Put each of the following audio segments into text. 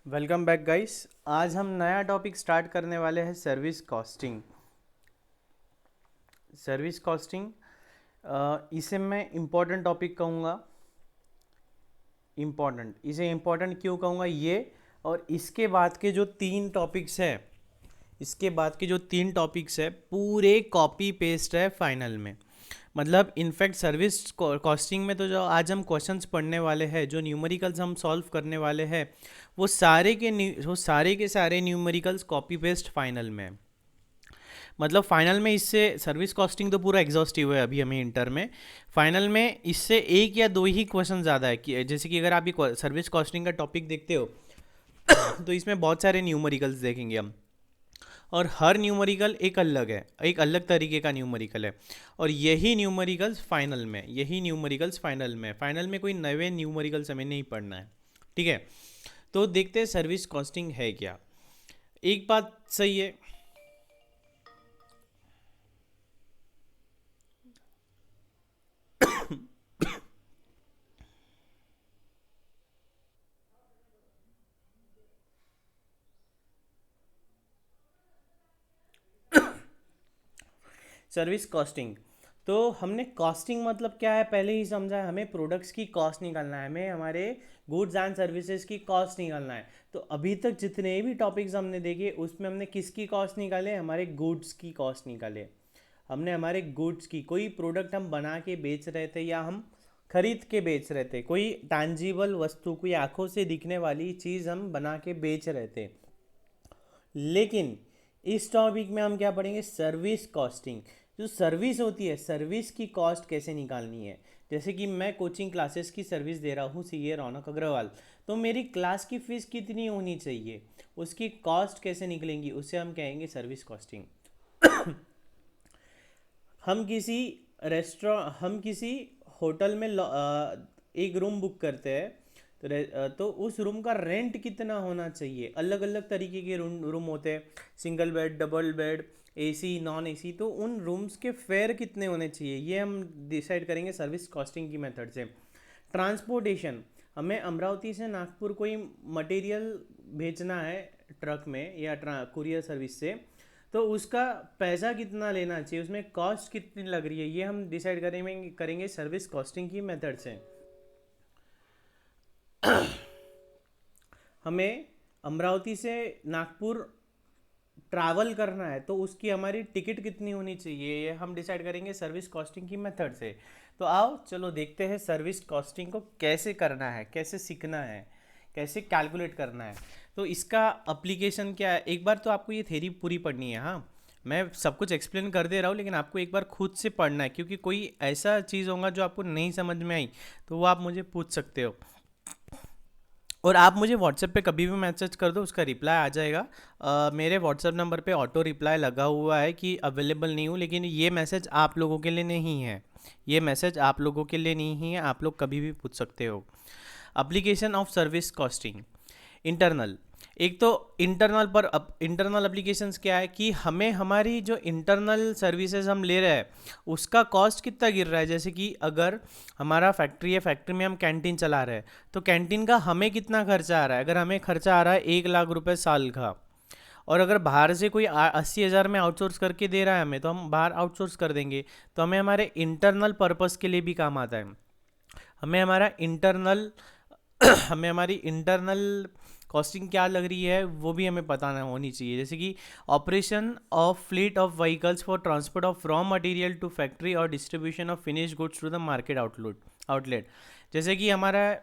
Welcome back guys. आज हम नया टॉपिक स्टार्ट करने वाले हैं सर्विस कॉस्टिंग। सर्विस कॉस्टिंग इसे मैं इम्पोर्टेंट टॉपिक कहूँगा। इम्पोर्टेंट, इसे इम्पोर्टेंट क्यों कहूँगा ये, और इसके बाद के जो तीन टॉपिक्स है पूरे कॉपी पेस्ट है फाइनल में। मतलब इनफैक्ट सर्विस कॉस्टिंग में तो जो आज हम क्वेश्चंस पढ़ने वाले हैं, जो न्यूमेरिकल्स हम सॉल्व करने वाले हैं, वो सारे के सारे न्यूमेरिकल्स कॉपी पेस्ट फाइनल में है। मतलब फाइनल में इससे सर्विस कॉस्टिंग तो पूरा एग्जॉस्टिव है अभी हमें इंटर में। फाइनल में इससे एक या दो ही क्वेश्चन ज़्यादा है कि जैसे कि अगर आप ये सर्विस कॉस्टिंग का टॉपिक देखते हो तो इसमें बहुत सारे न्यूमेरिकल्स देखेंगे हम, और हर न्यूमेरिकल एक अलग है, एक अलग तरीके का न्यूमेरिकल है। और फाइनल में कोई नए न्यूमेरिकल्स हमें नहीं पढ़ना है। ठीक है, तो देखते हैं सर्विस कॉस्टिंग है क्या। एक बात सही है, सर्विस कॉस्टिंग तो हमने कॉस्टिंग मतलब क्या है पहले ही समझा है। हमें प्रोडक्ट्स की कॉस्ट निकालना है, हमें हमारे गुड्स एंड सर्विसेज की कॉस्ट निकालना है। तो अभी तक जितने भी टॉपिक्स हमने देखे उसमें हमने किसकी कॉस्ट निकाले, हमारे गुड्स की कॉस्ट निकाले। हमने हमारे गुड्स की, कोई प्रोडक्ट हम बना के बेच रहे थे या हम खरीद के बेच रहे थे, कोई टैंजिबल वस्तु, कोई आंखों से दिखने वाली चीज़ हम बना के बेच रहे थे। लेकिन इस टॉपिक में हम क्या पढ़ेंगे, सर्विस कॉस्टिंग। जो सर्विस होती है, सर्विस की कॉस्ट कैसे निकालनी है। जैसे कि मैं कोचिंग क्लासेस की सर्विस दे रहा हूँ, सीए रौनक अग्रवाल, तो मेरी क्लास की फ़ीस कितनी होनी चाहिए, उसकी कॉस्ट कैसे निकलेंगी, उसे हम कहेंगे सर्विस कॉस्टिंग। हम किसी होटल में एक रूम बुक करते हैं, तो उस रूम का रेंट कितना होना चाहिए। अलग अलग तरीके के रूम होते हैं, single bed, double bed, AC, non AC, तो उन रूम्स के फेयर कितने होने चाहिए ये हम डिसाइड करेंगे सर्विस कॉस्टिंग की मेथड से। ट्रांसपोर्टेशन, हमें अमरावती से नागपुर कोई मटेरियल भेजना है ट्रक में या कुरियर सर्विस से, तो उसका पैसा कितना लेना चाहिए, उसमें कॉस्ट कितनी लग रही है, ये हम डिसाइड करेंगे सर्विस कॉस्टिंग की मेथड से। हमें अमरावती से नागपुर ट्रैवल करना है, तो उसकी हमारी टिकट कितनी होनी चाहिए, ये हम डिसाइड करेंगे सर्विस कॉस्टिंग की मेथड से। तो आओ चलो देखते हैं सर्विस कॉस्टिंग को कैसे करना है, कैसे सीखना है, कैसे कैलकुलेट करना है। तो इसका अप्लीकेशन क्या है, एक बार तो आपको ये थ्योरी पूरी पढ़नी है। हाँ, मैं सब कुछ एक्सप्लेन कर दे रहा हूँ, लेकिन आपको एक बार खुद से पढ़ना है, क्योंकि कोई ऐसा चीज़ होगा जो आपको नहीं समझ में आई तो वो आप मुझे पूछ सकते हो। और आप मुझे व्हाट्सएप पे कभी भी मैसेज कर दो, उसका रिप्लाई आ जाएगा। मेरे व्हाट्सएप नंबर पे ऑटो रिप्लाई लगा हुआ है कि अवेलेबल नहीं हूँ, लेकिन ये मैसेज आप लोगों के लिए नहीं है। ये मैसेज आप लोगों के लिए नहीं है, आप लोग कभी भी पूछ सकते हो। Application of service costing. Internal, एक तो इंटरनल एप्लीकेशंस क्या है कि हमें हमारी जो इंटरनल सर्विसेज हम ले रहे हैं उसका कॉस्ट कितना गिर रहा है। जैसे कि अगर हमारा फैक्ट्री है, फैक्ट्री में हम कैंटीन चला रहे हैं, तो कैंटीन का हमें कितना खर्चा आ रहा है। अगर हमें खर्चा आ रहा है 1 लाख रुपए साल का, और अगर बाहर से कोई 80,000 में आउटसोर्स करके दे रहा है हमें, तो हम बाहर आउटसोर्स कर देंगे। तो हमें हमारे इंटरनल पर्पस के लिए भी काम आता है। हमें हमारा इंटरनल हमें हमारी इंटरनल कॉस्टिंग क्या लग रही है वो भी हमें पता ना होनी चाहिए। जैसे कि operation of fleet of vehicles for transport of raw material to factory और distribution of finish goods to the market outlet. जैसे कि हमारा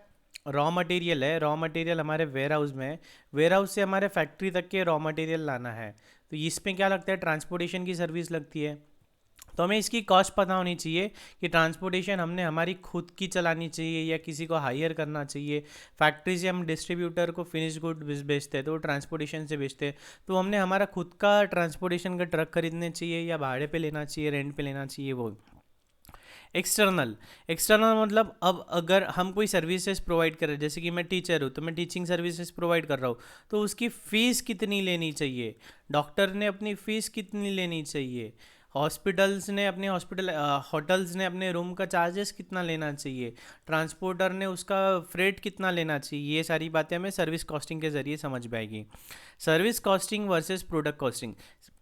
रॉ मटेरियल है, रॉ मटेरियल हमारे वेयर हाउस में है, वेयर हाउस से हमारे फैक्ट्री तक के रॉ मटेरियल लाना है, तो इसमें क्या लगता है, ट्रांसपोर्टेशन की सर्विस लगती है। तो हमें इसकी कॉस्ट पता होनी चाहिए कि ट्रांसपोर्टेशन हमने हमारी खुद की चलानी चाहिए या किसी को हायर करना चाहिए। फैक्ट्री से हम डिस्ट्रीब्यूटर को फिनिश गुड बेचते हैं, तो वो ट्रांसपोर्टेशन से बेचते हैं, तो हमने हमारा खुद का ट्रांसपोर्टेशन का ट्रक खरीदने चाहिए या भाड़े पे लेना चाहिए, रेंट पे लेना चाहिए वो। एक्सटर्नल, एक्सटर्नल मतलब अब अगर हम कोई सर्विसेज प्रोवाइड कर रहे हैं, जैसे कि मैं टीचर हूँ तो मैं टीचिंग सर्विसेज प्रोवाइड कर रहा हूँ, तो उसकी फ़ीस कितनी लेनी चाहिए, डॉक्टर ने अपनी फ़ीस कितनी लेनी चाहिए, हॉस्पिटल्स ने अपने होटल्स ने अपने रूम का चार्जेस कितना लेना चाहिए, ट्रांसपोर्टर ने उसका फ्रेट कितना लेना चाहिए, ये सारी बातें हमें सर्विस कॉस्टिंग के ज़रिए समझ में आएगी। Service costing versus product costing.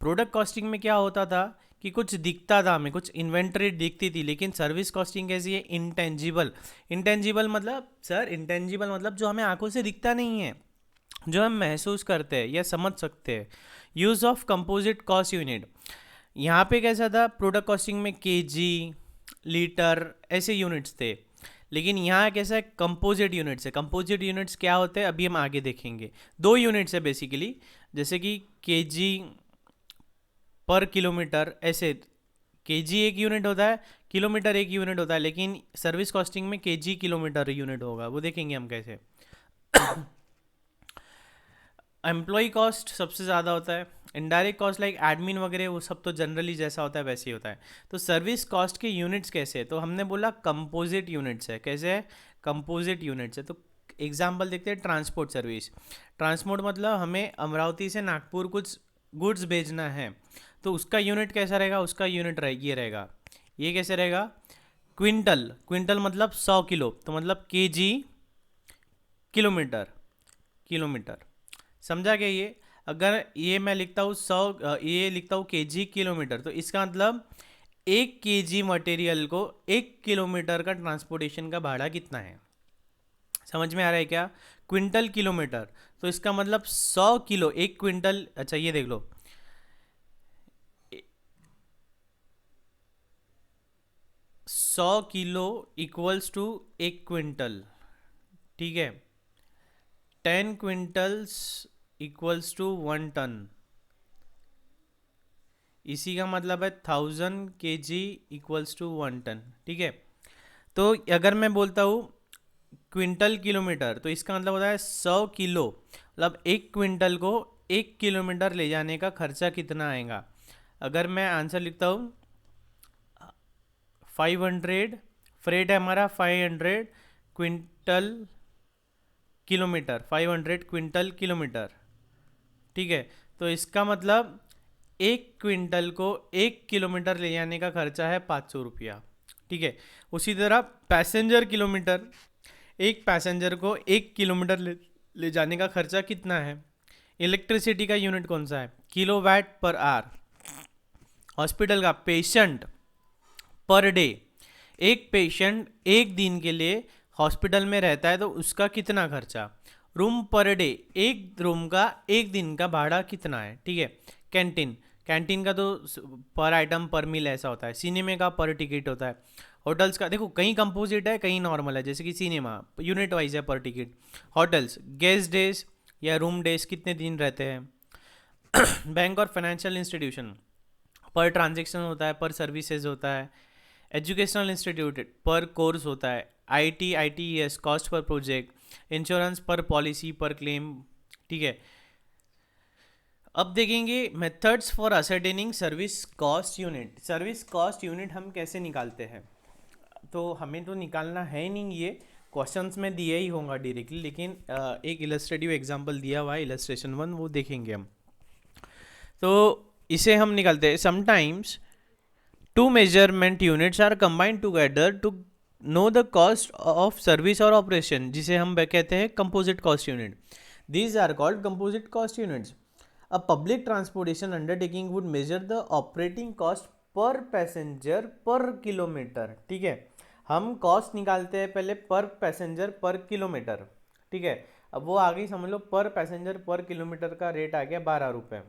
Product costing में क्या होता था कि कुछ दिखता था हमें, कुछ इन्वेंट्री दिखती थी, लेकिन सर्विस कॉस्टिंग कैसी है, इंटेंजिबल। इंटेंजिबल मतलब सर, इंटेंजिबल मतलब जो हमें आंखों से दिखता नहीं है, जो हम महसूस करते हैं या समझ सकते हैं। Use of composite cost unit. यहाँ पे कैसा था, प्रोडक्ट कॉस्टिंग में केजी, लीटर ऐसे यूनिट्स थे, लेकिन यहाँ कैसा है, कंपोजिट यूनिट्स है। कंपोजिट यूनिट्स क्या होते हैं अभी हम आगे देखेंगे। दो यूनिट्स है बेसिकली, जैसे कि केजी पर किलोमीटर, ऐसे केजी एक यूनिट होता है, किलोमीटर एक यूनिट होता है, लेकिन सर्विस कॉस्टिंग में केजी किलोमीटर यूनिट होगा, वो देखेंगे हम कैसे। एम्प्लॉय कॉस्ट सबसे ज़्यादा होता है। इनडायरेक्ट कॉस्ट लाइक एडमिन वगैरह वो सब तो जनरली जैसा होता है वैसे ही होता है। तो सर्विस कॉस्ट के यूनिट्स कैसे है, तो हमने बोला कंपोजिट यूनिट्स है। कैसे है, कंपोजिट यूनिट्स है। तो एग्जांपल देखते हैं, ट्रांसपोर्ट सर्विस। ट्रांसपोर्ट मतलब हमें अमरावती से नागपुर कुछ गुड्स भेजना है, तो उसका यूनिट कैसा रहेगा, उसका यूनिट ये रहेगा, ये कैसे रहेगा, क्विंटल। क्विंटल मतलब 100 किलो, तो मतलब केजी किलोमीटर, किलोमीटर। समझा क्या ये, अगर ये मैं लिखता हूँ 100, ये लिखता हूँ केजी किलोमीटर, तो इसका मतलब 1 केजी मटेरियल को 1 किलोमीटर का ट्रांसपोर्टेशन का भाड़ा कितना है। समझ में आ रहा है क्या, क्विंटल किलोमीटर, तो इसका मतलब 100 किलो, 1 क्विंटल। अच्छा ये देख लो, 100 किलो इक्वल्स टू 1 क्विंटल, ठीक है। 10 क्विंटल्स इक्वल्स टू 1 टन, इसी का मतलब है 1000 kg इक्वल्स टू 1 टन, ठीक है। तो अगर मैं बोलता हूँ क्विंटल किलोमीटर, तो इसका मतलब होता है 100 किलो, मतलब 1 क्विंटल को 1 किलोमीटर ले जाने का खर्चा कितना आएगा। अगर मैं आंसर लिखता हूँ 500, फ्रेट है हमारा 500 क्विंटल किलोमीटर, 500 क्विंटल किलोमीटर, ठीक है। तो इसका मतलब 1 क्विंटल को 1 किलोमीटर ले जाने का खर्चा है 500 रुपया, ठीक है। उसी तरह पैसेंजर किलोमीटर, एक पैसेंजर को 1 किलोमीटर ले जाने का खर्चा कितना है। इलेक्ट्रिसिटी का यूनिट कौन सा है, किलोवाट पर आवर। हॉस्पिटल का पेशेंट पर डे, एक पेशेंट एक दिन के लिए हॉस्पिटल में रहता है तो उसका कितना खर्चा। रूम पर डे, एक रूम का एक दिन का भाड़ा कितना है, ठीक है। कैंटीन, कैंटीन का तो पर आइटम पर मील ऐसा होता है। सिनेमा का पर टिकट होता है। होटल्स का देखो, कहीं कंपोजिट है कहीं नॉर्मल है, जैसे कि सिनेमा यूनिट वाइज है पर टिकट। होटल्स गेस्ट डेज या रूम डेज कितने दिन रहते हैं। बैंक और फाइनेंशियल इंस्टीट्यूशन पर ट्रांजेक्शन होता है, पर सर्विसेज होता है। एजुकेशनल इंस्टीट्यूट पर कोर्स होता है। IT, ITS cost per project. Insurance पर पॉलिसी पर क्लेम, ठीक है। अब देखेंगे methods for ascertaining service cost unit. Service cost unit हम कैसे निकालते हैं, तो हमें तो निकालना है नहीं, ये क्वेश्चंस में दिया ही होगा डायरेक्टली, लेकिन एक इलस्ट्रेटिव एग्जांपल दिया हुआ है, इलस्ट्रेशन 1, वो देखेंगे हम। तो इसे हम निकालते हैं, sometimes two measurement units are combined together to know the cost of service और ऑपरेशन, जिसे हम कहते हैं composite cost unit. These are called composite cost units. A public transportation undertaking would measure the operating cost per passenger per kilometre, ठीक है। हम cost निकालते हैं पहले पर पैसेंजर पर किलोमीटर, ठीक है। अब वो आगे समझ लो, पर पैसेंजर पर किलोमीटर का रेट आ गया 12 रुपये।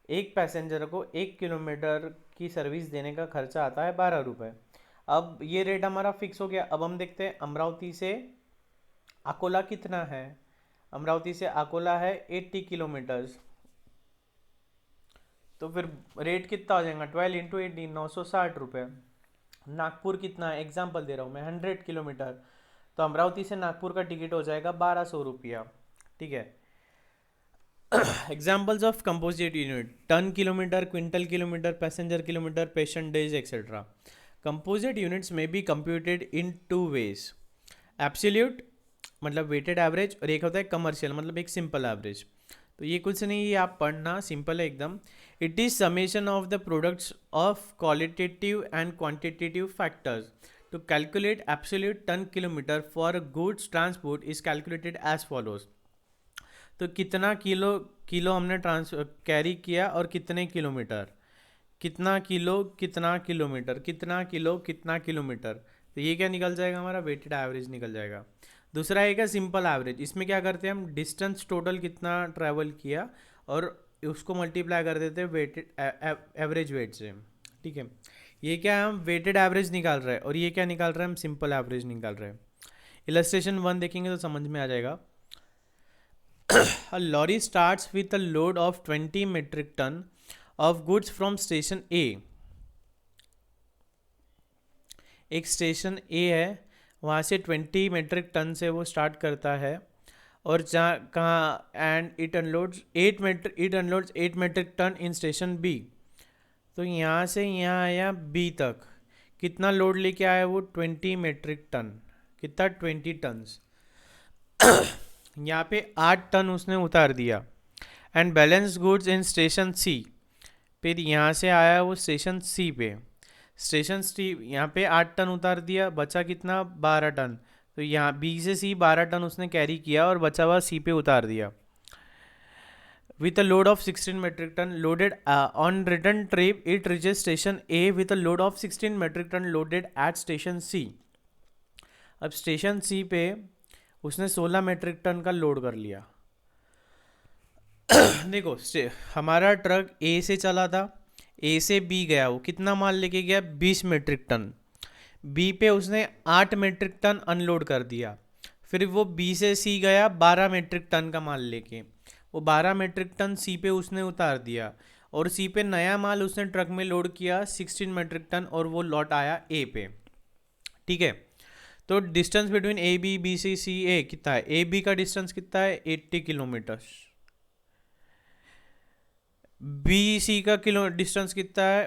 एक पैसेंजर को 1 किलोमीटर की सर्विस देने का खर्चा आता है 12 रुपये। अब ये रेट हमारा फिक्स हो गया। अब हम देखते हैं अमरावती से अकोला कितना है। अमरावती से अकोला है 80 किलोमीटर्स, तो फिर रेट कितना हो जाएगा, 12 इंटू 80, 960 रुपये। नागपुर कितना है, एग्जाम्पल दे रहा हूँ मैं, 100 किलोमीटर, तो अमरावती से नागपुर का टिकट हो जाएगा 1200 रुपया, ठीक है। Examples of composite unit, tonne kilometre, quintal kilometre, passenger kilometre, patient days et cetera. Composite units में be computed in 2 ways, absolute मतलब वेटेड एवरेज, और एक होता है कमर्शियल मतलब एक सिंपल एवरेज। तो ये कुछ नहीं, ये आप पढ़ना सिंपल है एकदम। It is summation of the products of qualitative and quantitative factors. To calculate absolute ton kilometer for a goods transport is calculated as follows. तो कितना किलो किलो हमने ट्रांस कैरी किया और कितने किलोमीटर, कितना किलो कितना किलोमीटर, कितना kilo कितना किलोमीटर, तो ये क्या निकल जाएगा, हमारा वेटेड एवरेज निकल जाएगा। दूसरा है सिंपल एवरेज। इसमें क्या करते हैं हम, डिस्टेंस टोटल कितना ट्रैवल किया और उसको मल्टीप्लाई कर देते हैं वेटेड एवरेज वेट से। ठीक है, ये क्या हम वेटेड एवरेज निकाल रहे हैं और ये क्या निकाल रहे हैं, हम सिंपल एवरेज निकाल रहे हैं। इलस्ट्रेशन 1 देखेंगे तो समझ में आ जाएगा। A lorry starts with a load of 20 metric ton of goods from station A. एक स्टेशन A है, वहाँ से 20 मेट्रिक टन से वो स्टार्ट करता है और जहाँ कहाँ, and it unloads 8 metric tonne in station B। तो यहाँ से यहाँ आया B तक, कितना लोड लेके आया वो, 20 मेट्रिक टन, कितना 20 टन्स। यहाँ पे 8 टन उसने उतार दिया। And balance goods in station C। फिर यहाँ से आया वो स्टेशन C पे, स्टेशन C यहाँ पे 8 टन उतार दिया, बचा कितना, 12 टन। तो यहाँ B से C 12 टन उसने कैरी किया और बचा हुआ C पे उतार दिया। With a load of 16 metric ton loaded on return trip, it reaches station A with a load of 16 metric ton loaded at station C। अब स्टेशन C पे उसने 16 मेट्रिक टन का लोड कर लिया। देखो हमारा ट्रक A से चला था, A से B गया, वो कितना माल लेके गया, 20 मेट्रिक टन। B पे उसने 8 मेट्रिक टन अनलोड कर दिया। फिर वो B से C गया 12 मेट्रिक टन का माल लेके, वो 12 मेट्रिक टन C पे उसने उतार दिया और C पे नया माल उसने ट्रक में लोड किया 16 मेट्रिक टन और वो लौट आया A पे। ठीक है, तो distance between A B, B C, C A कितना है, ए बी का डिस्टेंस कितना है, 80 किलोमीटर। बी सी का डिस्टेंस कितना है,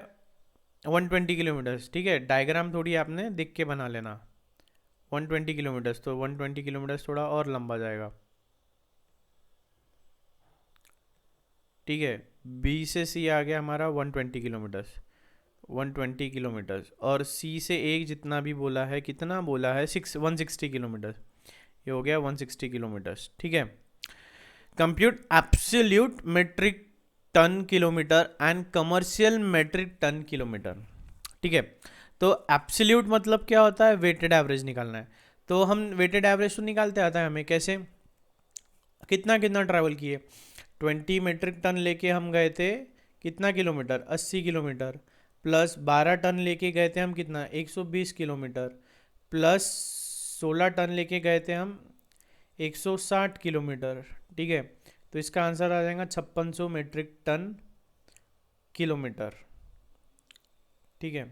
120 किलोमीटर्स। ठीक है, डायग्राम थोड़ी आपने देख के बना लेना। 120 किलोमीटर्स, तो 120 किलोमीटर्स थोड़ा और लंबा जाएगा। ठीक है, बी से सी आ गया हमारा 120 किलोमीटर्स, 120 किलोमीटर्स, और सी से एक जितना भी बोला है, कितना बोला है, 160 किलोमीटर, ये हो गया 160 किलोमीटर्स। ठीक है, compute absolute metric ton kilometre and commercial metric ton kilometre. ठीक है, तो एब्सोल्यूट मतलब क्या होता है, वेटेड एवरेज निकालना है। तो हम वेटेड एवरेज तो निकालते आता है हमें, कैसे, कितना कितना ट्रैवल किए, 20 मेट्रिक टन लेके हम गए थे कितना किलोमीटर, 80 किलोमीटर, प्लस 12 टन लेके गए थे हम कितना, 120 किलोमीटर, प्लस 16 टन लेके गए थे हम 160 किलोमीटर। ठीक है, तो इसका आंसर आ जाएगा 5600 मेट्रिक टन किलोमीटर। ठीक है,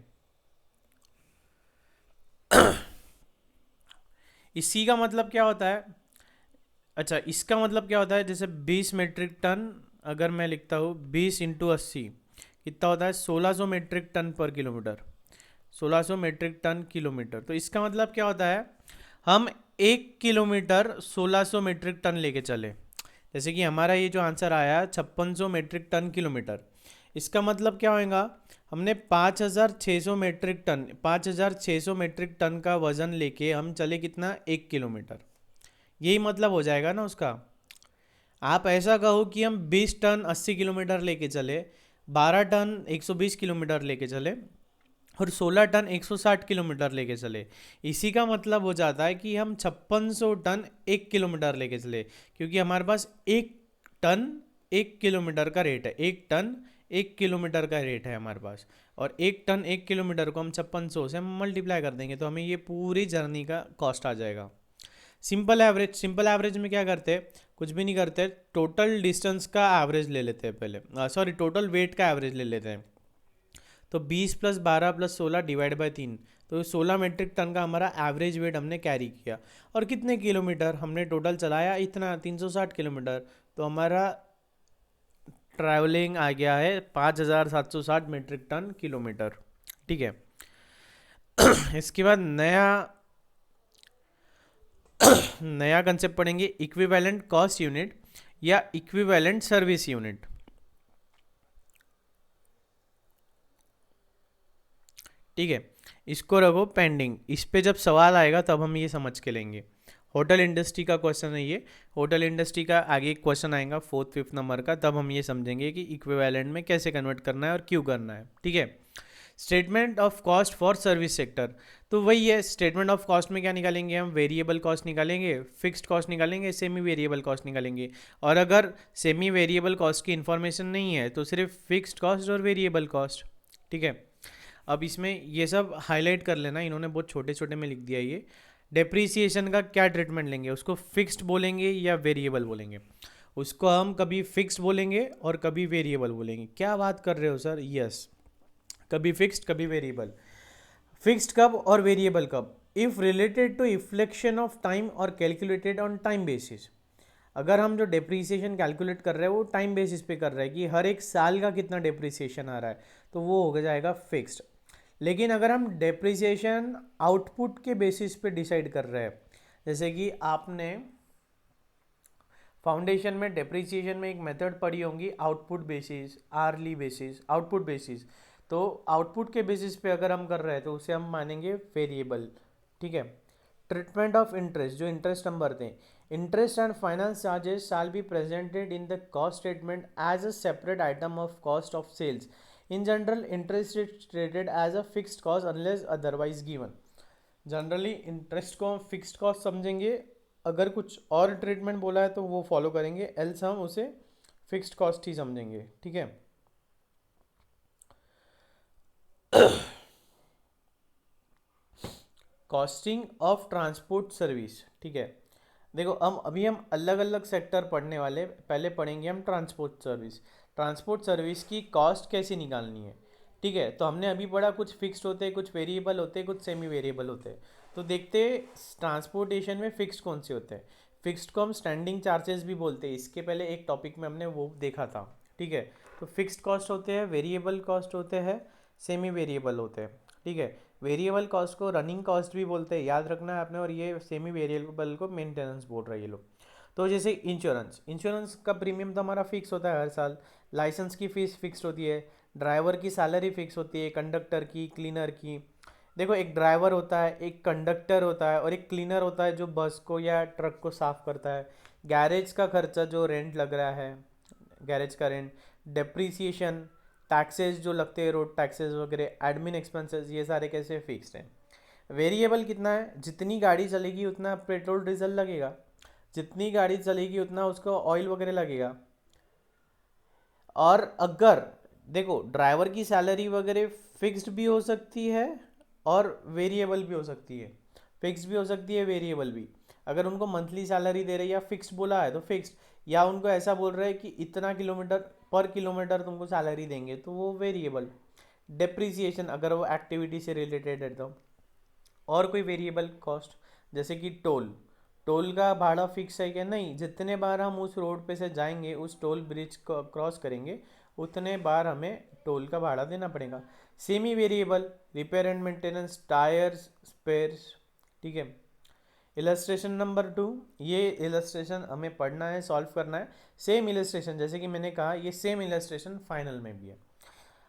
इसी का मतलब क्या होता है, अच्छा इसका मतलब क्या होता है, जैसे 20 मेट्रिक टन अगर मैं लिखता हूँ 20 इंटू 80 कितना होता है, 1600 मेट्रिक टन पर किलोमीटर, 1600 मेट्रिक टन किलोमीटर। तो इसका मतलब क्या होता है, हम 1 किलोमीटर 1600 मेट्रिक टन लेके चले। जैसे कि हमारा ये जो आंसर आया 5600 मेट्रिक टन किलोमीटर, इसका मतलब क्या होगा, हमने 5600 मेट्रिक टन, 5600 मेट्रिक टन का वजन लेके हम चले कितना, 1 किलोमीटर। यही मतलब हो जाएगा ना उसका। आप ऐसा कहो कि हम 20 टन 80 किलोमीटर लेके चले, 12 टन 120 किलोमीटर लेके चले और 16 टन 160 किलोमीटर लेके चले, इसी का मतलब हो जाता है कि हम 5600 टन 1 किलोमीटर लेके चले, क्योंकि हमारे पास 1 टन 1 किलोमीटर का रेट है, 1 टन 1 किलोमीटर का रेट है हमारे पास, और 1 टन 1 किलोमीटर को हम 5600 से मल्टीप्लाई कर देंगे तो हमें ये पूरी जर्नी का कॉस्ट आ जाएगा। सिंपल एवरेज में क्या करते हैं, कुछ भी नहीं करते, टोटल डिस्टेंस का एवरेज ले लेते हैं पहले, सॉरी टोटल वेट का एवरेज ले लेते हैं। तो 20 + 12 + 16 डिवाइड बाय 3, तो 16 मेट्रिक टन का हमारा एवरेज वेट हमने कैरी किया। और कितने किलोमीटर हमने टोटल चलाया, इतना 360 किलोमीटर, तो हमारा ट्रैवलिंग आ गया है 5760 मेट्रिक टन किलोमीटर। ठीक है, इसके बाद नया कंसेप्ट पढ़ेंगे, इक्विवेलेंट कॉस्ट यूनिट या इक्विवेलेंट सर्विस यूनिट। ठीक है, इसको रखो पेंडिंग, इस पे जब सवाल आएगा तब हम ये समझ के लेंगे। होटल इंडस्ट्री का क्वेश्चन है ये, होटल इंडस्ट्री का आगे एक क्वेश्चन आएगा 4th 5th नंबर का, तब हम ये समझेंगे कि इक्विवेलेंट में कैसे कन्वर्ट करना है और क्यों करना है। ठीक है, statement of cost for service sector, तो वही है, स्टेटमेंट ऑफ कॉस्ट में क्या निकालेंगे हम, वेरिएबल कॉस्ट निकालेंगे, फिक्स्ड कॉस्ट निकालेंगे, सेमी वेरिएबल कॉस्ट निकालेंगे। और अगर सेमी वेरिएबल कॉस्ट की इन्फॉर्मेशन नहीं है तो सिर्फ फिक्स्ड कॉस्ट और वेरिएबल कॉस्ट। ठीक है, अब इसमें ये सब हाईलाइट कर लेना, इन्होंने बहुत छोटे छोटे में लिख दिया ये। डेप्रीसिएशन का क्या ट्रीटमेंट लेंगे, उसको फिक्स्ड बोलेंगे या वेरिएबल बोलेंगे, उसको हम कभी फिक्स्ड बोलेंगे और कभी वेरिएबल बोलेंगे। क्या बात कर रहे हो सर, यस, कभी फिक्स्ड कभी वेरिएबल। फिक्स्ड कब और वेरिएबल कब, if related to inflection of time और कैलकुलेटेड ऑन टाइम बेसिस। अगर हम जो डेप्रीसिएशन कैलकुलेट कर रहे हैं वो टाइम बेसिस पे कर रहे हैं कि हर एक साल का कितना डेप्रीसिएशन आ रहा है, तो वो हो जाएगा फिक्स्ड। लेकिन अगर हम डेप्रीसिएशन आउटपुट के बेसिस पे डिसाइड कर रहे हैं, जैसे कि आपने फाउंडेशन में डेप्रीसिएशन में एक मेथड पढ़ी होंगी, output basis, hourly basis, output basis, तो आउटपुट के बेसिस पे अगर हम कर रहे हैं तो उसे हम मानेंगे वेरिएबल। ठीक है, ट्रीटमेंट ऑफ इंटरेस्ट, जो इंटरेस्ट हम भरते हैं, interest and finance charges shall be presented in the cost statement as a separate item of cost of sales. In general interest is treated as a fixed cost unless otherwise given. Generally interest को हम fixed cost समझेंगे, अगर कुछ और treatment बोला है तो वो फॉलो करेंगे, एल्स हम उसे फिक्स्ड कॉस्ट ही समझेंगे। ठीक है, कॉस्टिंग ऑफ ट्रांसपोर्ट सर्विस। ठीक है, देखो हम अलग अलग सेक्टर पढ़ने वाले, पहले पढ़ेंगे हम ट्रांसपोर्ट सर्विस। ट्रांसपोर्ट सर्विस की कॉस्ट कैसे निकालनी है। ठीक है, तो हमने अभी पढ़ा कुछ फिक्स्ड होते हैं, कुछ वेरिएबल होते हैं, कुछ सेमी वेरिएबल होते हैं। तो देखते ट्रांसपोर्टेशन में फिक्स्ड कौन से होते हैं। फिक्स्ड को हम स्टैंडिंग चार्जेस भी बोलते हैं, इसके पहले एक टॉपिक में हमने वो देखा था। ठीक है, तो फिक्स्ड कॉस्ट होते हैं, वेरिएबल कॉस्ट होते हैं, सेमी वेरिएबल होते हैं। ठीक है, वेरिएबल कॉस्ट को रनिंग कॉस्ट भी बोलते हैं, याद रखना है आपने, और ये सेमी वेरिएबल को मेंटेनेंस बोल रहे हैं ये लोग। तो जैसे इंश्योरेंस, इंश्योरेंस का प्रीमियम तो हमारा फिक्स होता है हर साल, लाइसेंस की फ़ीस फिक्स होती है, ड्राइवर की सैलरी फिक्स होती है, कंडक्टर की, क्लीनर की। देखो एक ड्राइवर होता है, एक कंडक्टर होता है और एक क्लीनर होता है जो बस को या ट्रक को साफ़ करता है। गैरेज का खर्चा जो रेंट लग रहा है, गैरेज का रेंट, डेप्रीसिएशन, टैक्सेस जो लगते हैं, रोड टैक्सेस वगैरह, एडमिन एक्सपेंसेस, ये सारे कैसे फिक्स्ड हैं। वेरिएबल कितना है, जितनी गाड़ी चलेगी उतना पेट्रोल डीजल लगेगा, जितनी गाड़ी चलेगी उतना उसको ऑयल वगैरह लगेगा। और अगर देखो ड्राइवर की सैलरी वगैरह फिक्स्ड भी हो सकती है और वेरिएबल भी हो सकती है, फिक्स्ड भी हो सकती है वेरिएबल भी। अगर उनको मंथली सैलरी दे रहे हैं या फिक्स्ड बोला है तो फिक्स्ड, या उनको ऐसा बोल रहे हैं कि इतना किलोमीटर पर किलोमीटर तुमको सैलरी देंगे तो वो वेरिएबल। डेप्रीसिएशन अगर वो एक्टिविटी से रिलेटेड है तो। और कोई वेरिएबल कॉस्ट जैसे कि टोल, टोल का भाड़ा फिक्स है क्या, नहीं, जितने बार हम उस रोड पे से जाएंगे, उस टोल ब्रिज को क्रॉस करेंगे, उतने बार हमें टोल का भाड़ा देना पड़ेगा। Semi variable, repair and maintenance, tyres, spares. ठीक है, इलस्ट्रेशन नंबर 2, ये इलस्ट्रेशन हमें पढ़ना है, सॉल्व करना है। सेम इलस्ट्रेशन जैसे कि मैंने कहा, ये सेम इलस्ट्रेशन फाइनल में भी है।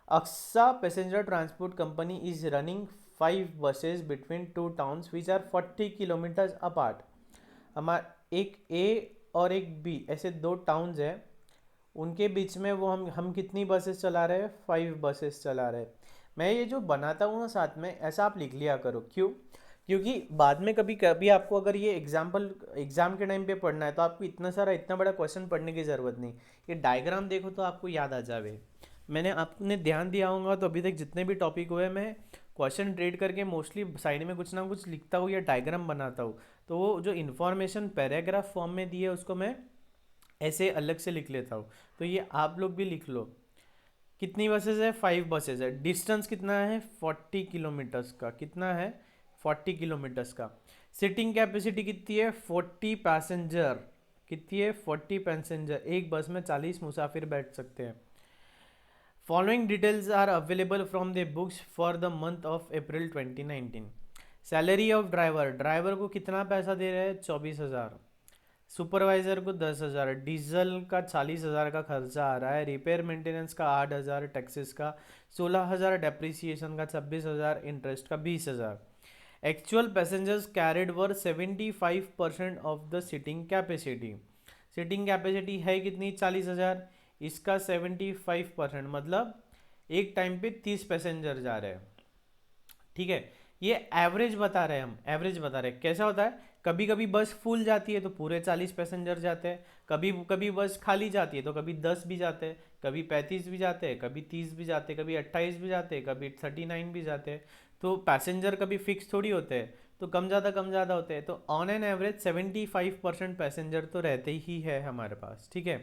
Aksa passenger transport company is running 5 buses between 2 towns which are 40 kilometers apart। हमारा एक ए और एक बी ऐसे दो टाउन्स हैं, उनके बीच में वो हम कितनी बसेस चला रहे हैं, 5 बसेस चला रहे हैं। मैं ये जो बनाता हूँ ना साथ में, ऐसा आप लिख लिया करो, क्यों, क्योंकि बाद में कभी कभी आपको अगर ये एग्जाम के टाइम पे पढ़ना है तो आपको इतना बड़ा क्वेश्चन पढ़ने की ज़रूरत नहीं, ये डायग्राम देखो तो आपको याद आ जावे। मैंने आपने ध्यान दिया होगा तो अभी तक जितने भी टॉपिक हुए मैं क्वेश्चन ट्रेड करके मोस्टली साइड में कुछ ना कुछ लिखता हूँ या डायग्राम बनाता हूँ, तो वो जो इन्फॉर्मेशन पैराग्राफ फॉर्म में दी है उसको मैं ऐसे अलग से लिख लेता हूँ। तो ये आप लोग भी लिख लो। कितनी बसेज है, 5 बसेज है, डिस्टेंस कितना है 40 किलोमीटर्स का, कितना है 40 किलोमीटर्स का। सीटिंग कैपेसिटी कितनी है 40 पैसेंजर, कितनी है 40 पैसेंजर, एक बस में 40 मुसाफिर बैठ सकते हैं। Following details are available from the books for the month of April 2019। Salary of driver, driver को कितना पैसा दे रहे हैं 24,000। सुपरवाइज़र को 10,000, डीजल का 40,000 का खर्चा आ रहा है, रिपेयर मेंटेनेंस का 8,000, टैक्सेस का 16,000, डेप्रिसिएशन का 26,000, इंटरेस्ट का 20,000। Actual passengers carried were 75% of the seating capacity. Seating capacity है कितनी? 40,000। इसका 75% मतलब एक टाइम पे 30 पैसेंजर जा रहे हैं। ठीक है, ये एवरेज बता रहे हैं, हम एवरेज बता रहे हैं। कैसा होता है, कभी कभी बस फुल जाती है तो पूरे 40 पैसेंजर जाते हैं, कभी कभी बस खाली जाती है तो कभी 10 भी जाते हैं, कभी 35 भी जाते हैं, कभी 30 भी जाते हैं, कभी 28 भी जाते हैं, कभी 39 भी जाते हैं। तो पैसेंजर कभी फिक्स थोड़ी होते हैं, तो कम ज़्यादा होते हैं। तो ऑन एन एवरेज 75% पैसेंजर तो रहते ही है हमारे पास। ठीक है,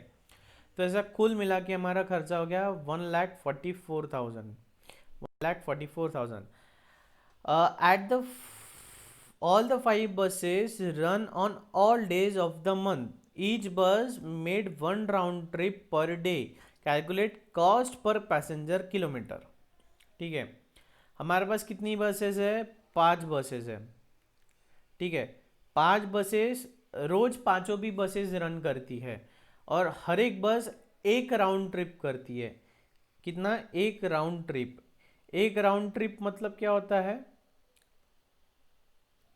तो ऐसा कुल मिला के हमारा खर्चा हो गया 1,44,000, 1,44,000। At the all the five buses run on all days of the month. Each bus made one round trip per day. Calculate cost per passenger kilometer. ठीक है, हमारे पास कितनी बसेस है? 5 बसेस है। ठीक है, 5 बसेस, रोज पांचों भी बसेस रन करती है और हर एक बस एक राउंड ट्रिप करती है। कितना? एक राउंड ट्रिप। एक राउंड ट्रिप मतलब क्या होता है?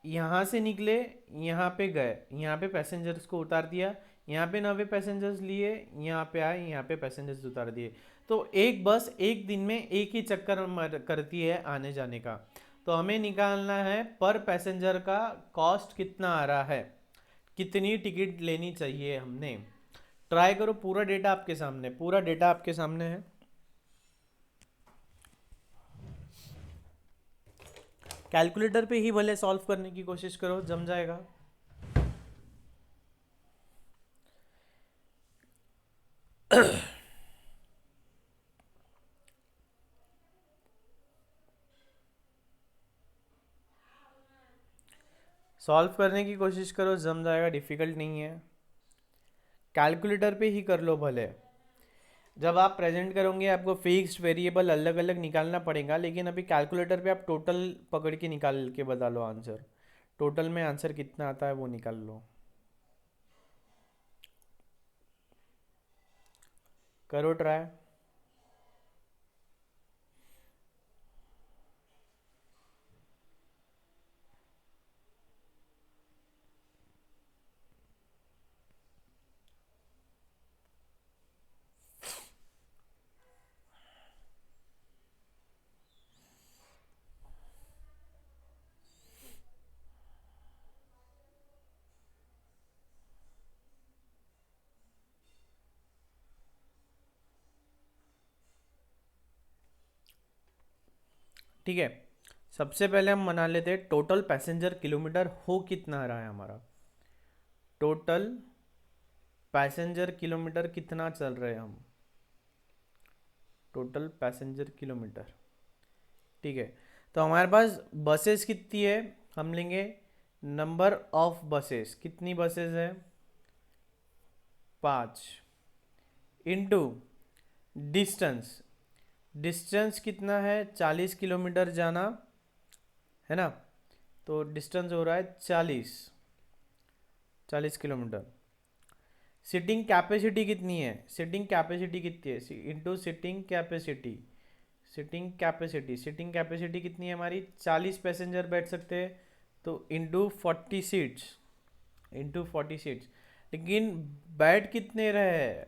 यहाँ से निकले, यहाँ पे गए, यहाँ पे पैसेंजर्स को उतार दिया, यहाँ पे 90 पैसेंजर्स लिए, यहाँ पे आए, यहाँ पे पैसेंजर्स उतार दिए। तो एक बस एक दिन में एक ही चक्कर करती है आने जाने का। तो हमें निकालना है पर पैसेंजर का कॉस्ट कितना आ रहा है, कितनी टिकट लेनी चाहिए हमने। ट्राई करो, पूरा डेटा आपके सामने, पूरा डेटा आपके सामने है। कैलकुलेटर पे ही भले सॉल्व करने की कोशिश करो, जम जाएगा। सॉल्व करने की कोशिश करो, जम जाएगा, डिफिकल्ट नहीं है। कैलकुलेटर पे ही कर लो भले। जब आप प्रेजेंट करोगे आपको फिक्स्ड वेरिएबल अलग अलग निकालना पड़ेगा, लेकिन अभी कैलकुलेटर पे आप टोटल पकड़ के निकाल के बता लो आंसर। टोटल में आंसर कितना आता है वो निकाल लो। करो ट्राई। ठीक है, सबसे पहले हम बना लेते हैं टोटल पैसेंजर किलोमीटर हो कितना रहा है हमारा। टोटल पैसेंजर किलोमीटर कितना चल रहे हैं हम, टोटल पैसेंजर किलोमीटर। ठीक है, तो हमारे पास बसेस कितनी है, हम लेंगे नंबर ऑफ बसेस। कितनी बसेस है? 5 इंटू डिस्टेंस। डिस्टेंस कितना है? 40 किलोमीटर जाना है ना, तो डिस्टेंस हो रहा है 40 किलोमीटर। सीटिंग कैपेसिटी कितनी है? सीटिंग कैपेसिटी कितनी है? Into seating capacity. Seating capacity कितनी है हमारी? 40 पैसेंजर बैठ सकते हैं, तो इंटू 40 सीट्स, इंटू 40 सीट्स। लेकिन बैठ कितने रहे?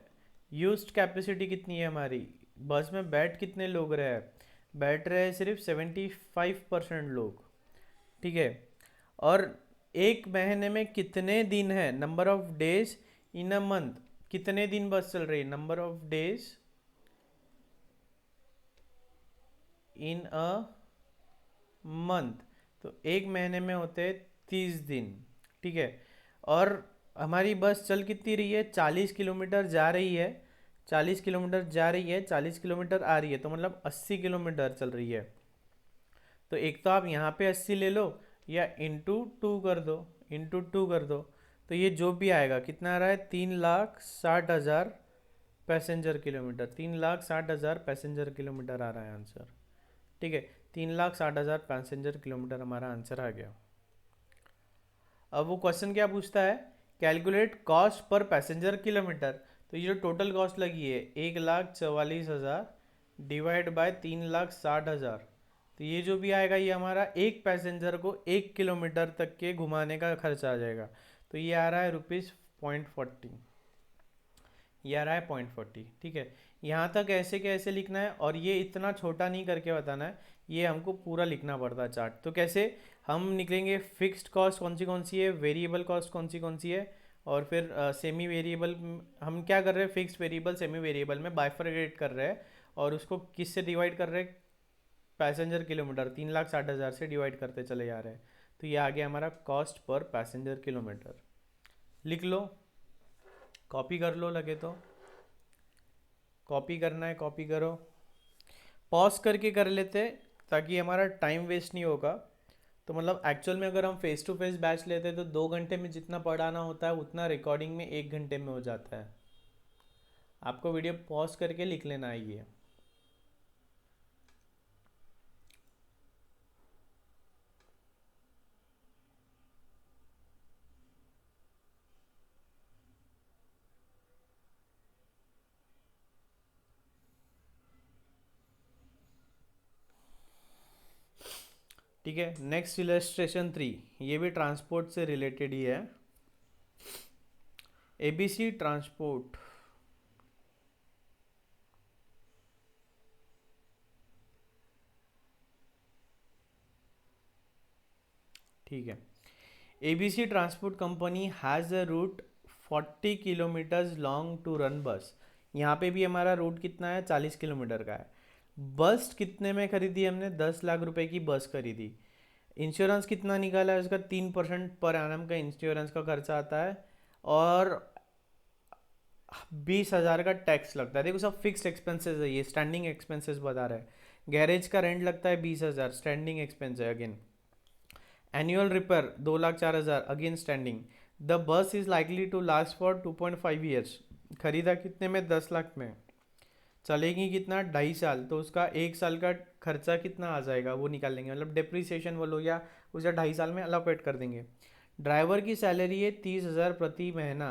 यूज्ड कैपेसिटी कितनी है हमारी? बस में बैठ कितने लोग रहे? बैठ रहे सिर्फ 75% लोग। ठीक है, और एक महीने में कितने दिन है? Number of days in a month. कितने दिन बस चल रही है? Number of days in a month. तो एक महीने में होते हैं 30 दिन। ठीक है, और हमारी बस चल कितनी रही है? 40 किलोमीटर जा रही है, 40 किलोमीटर जा रही है, 40 किलोमीटर आ रही है, तो मतलब 80 किलोमीटर चल रही है। तो एक तो आप यहाँ पे 80 ले लो या इंटू टू कर दो, इंटू टू कर दो, तो ये जो भी आएगा कितना आ रहा है? 3,60,000 पैसेंजर किलोमीटर। 3,60,000 पैसेंजर किलोमीटर आ रहा है आंसर। ठीक है, 3,60,000 पैसेंजर किलोमीटर हमारा आंसर आ गया। अब वो क्वेश्चन क्या पूछता है calculate cost per passenger kilometre. तो ये जो टोटल कॉस्ट लगी है 1,44,000 डिवाइड बाय 3,60,000, तो ये जो भी आएगा ये हमारा एक पैसेंजर को 1 किलोमीटर तक के घुमाने का खर्चा आ जाएगा। तो ये आ रहा है ₹0.40, ये आ रहा है 0.40। ठीक है, यहाँ तक ऐसे कैसे लिखना है, और ये इतना छोटा नहीं करके बताना है, ये हमको पूरा लिखना पड़ता है चार्ट। तो कैसे हम निकलेंगे, फिक्स्ड कॉस्ट कौन सी है, वेरिएबल कॉस्ट कौन सी है, और फिर सेमी वेरिएबल हम क्या कर रहे हैं, फिक्स्ड वेरिएबल सेमी वेरिएबल में बाइफरकेट कर रहे हैं, और उसको किससे डिवाइड कर रहे हैं, पैसेंजर किलोमीटर 3,60,000 से डिवाइड करते चले जा रहे हैं। तो ये आ गया हमारा कॉस्ट पर पैसेंजर किलोमीटर। लिख लो, कॉपी कर लो, लगे तो कॉपी करना है कॉपी करो, पॉज करके कर लेते ताकि हमारा टाइम वेस्ट नहीं होगा। तो मतलब एक्चुअल में अगर हम फेस टू फेस बैच लेते तो 2 घंटे में जितना पढ़ाना होता है उतना रिकॉर्डिंग में 1 घंटे में हो जाता है। आपको वीडियो पॉज करके लिख लेना है ये। ठीक है, नेक्स्ट इलस्ट्रेशन 3, ये भी ट्रांसपोर्ट से रिलेटेड ही है। एबीसी ट्रांसपोर्ट, ठीक है। ABC transport company has a route 40 kilometres long to run bus. यहाँ पे भी हमारा रूट कितना है, 40 किलोमीटर का है। बस कितने में खरीदी हमने, 10 लाख रुपए की बस खरीदी। इंश्योरेंस कितना निकाला है उसका, 3% पर एनम का इंश्योरेंस का खर्चा आता है, और 20,000 का टैक्स लगता है। देखो सब फिक्स्ड एक्सपेंसेस है, ये स्टैंडिंग एक्सपेंसेस बता रहा है। गैरेज का रेंट लगता है 20,000, स्टैंडिंग एक्सपेंस है again. Annual repair 2,04,000, again standing. The bus is likely to last for 2.5 years. खरीदा कितने में, 10 लाख में, चलेगी कितना, 2.5 साल। तो उसका 1 साल का खर्चा कितना आ जाएगा वो निकाल लेंगे, मतलब डिप्रिसिएशन बोलो, या उसे 2.5 साल में अलोकेट कर देंगे। ड्राइवर की सैलरी है 30,000 प्रति महीना,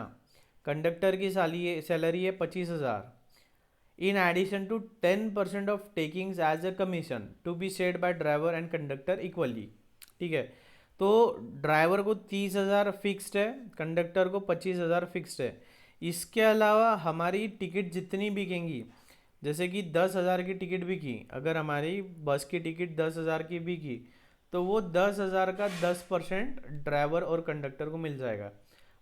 कंडक्टर की सैलरी है 25,000, in addition to 10% of takings as a commission to be shared by driver and conductor equally. ठीक है, तो ड्राइवर को 30,000 फिक्स्ड है, कंडक्टर को 25,000 फिक्स्ड है। इसके अलावा हमारी टिकट जितनी बिकेंगी, जैसे कि 10,000 की टिकट बिकी, अगर हमारी बस की टिकट 10,000 की बिकी, तो वो 10,000 का 10% ड्राइवर और कंडक्टर को मिल जाएगा।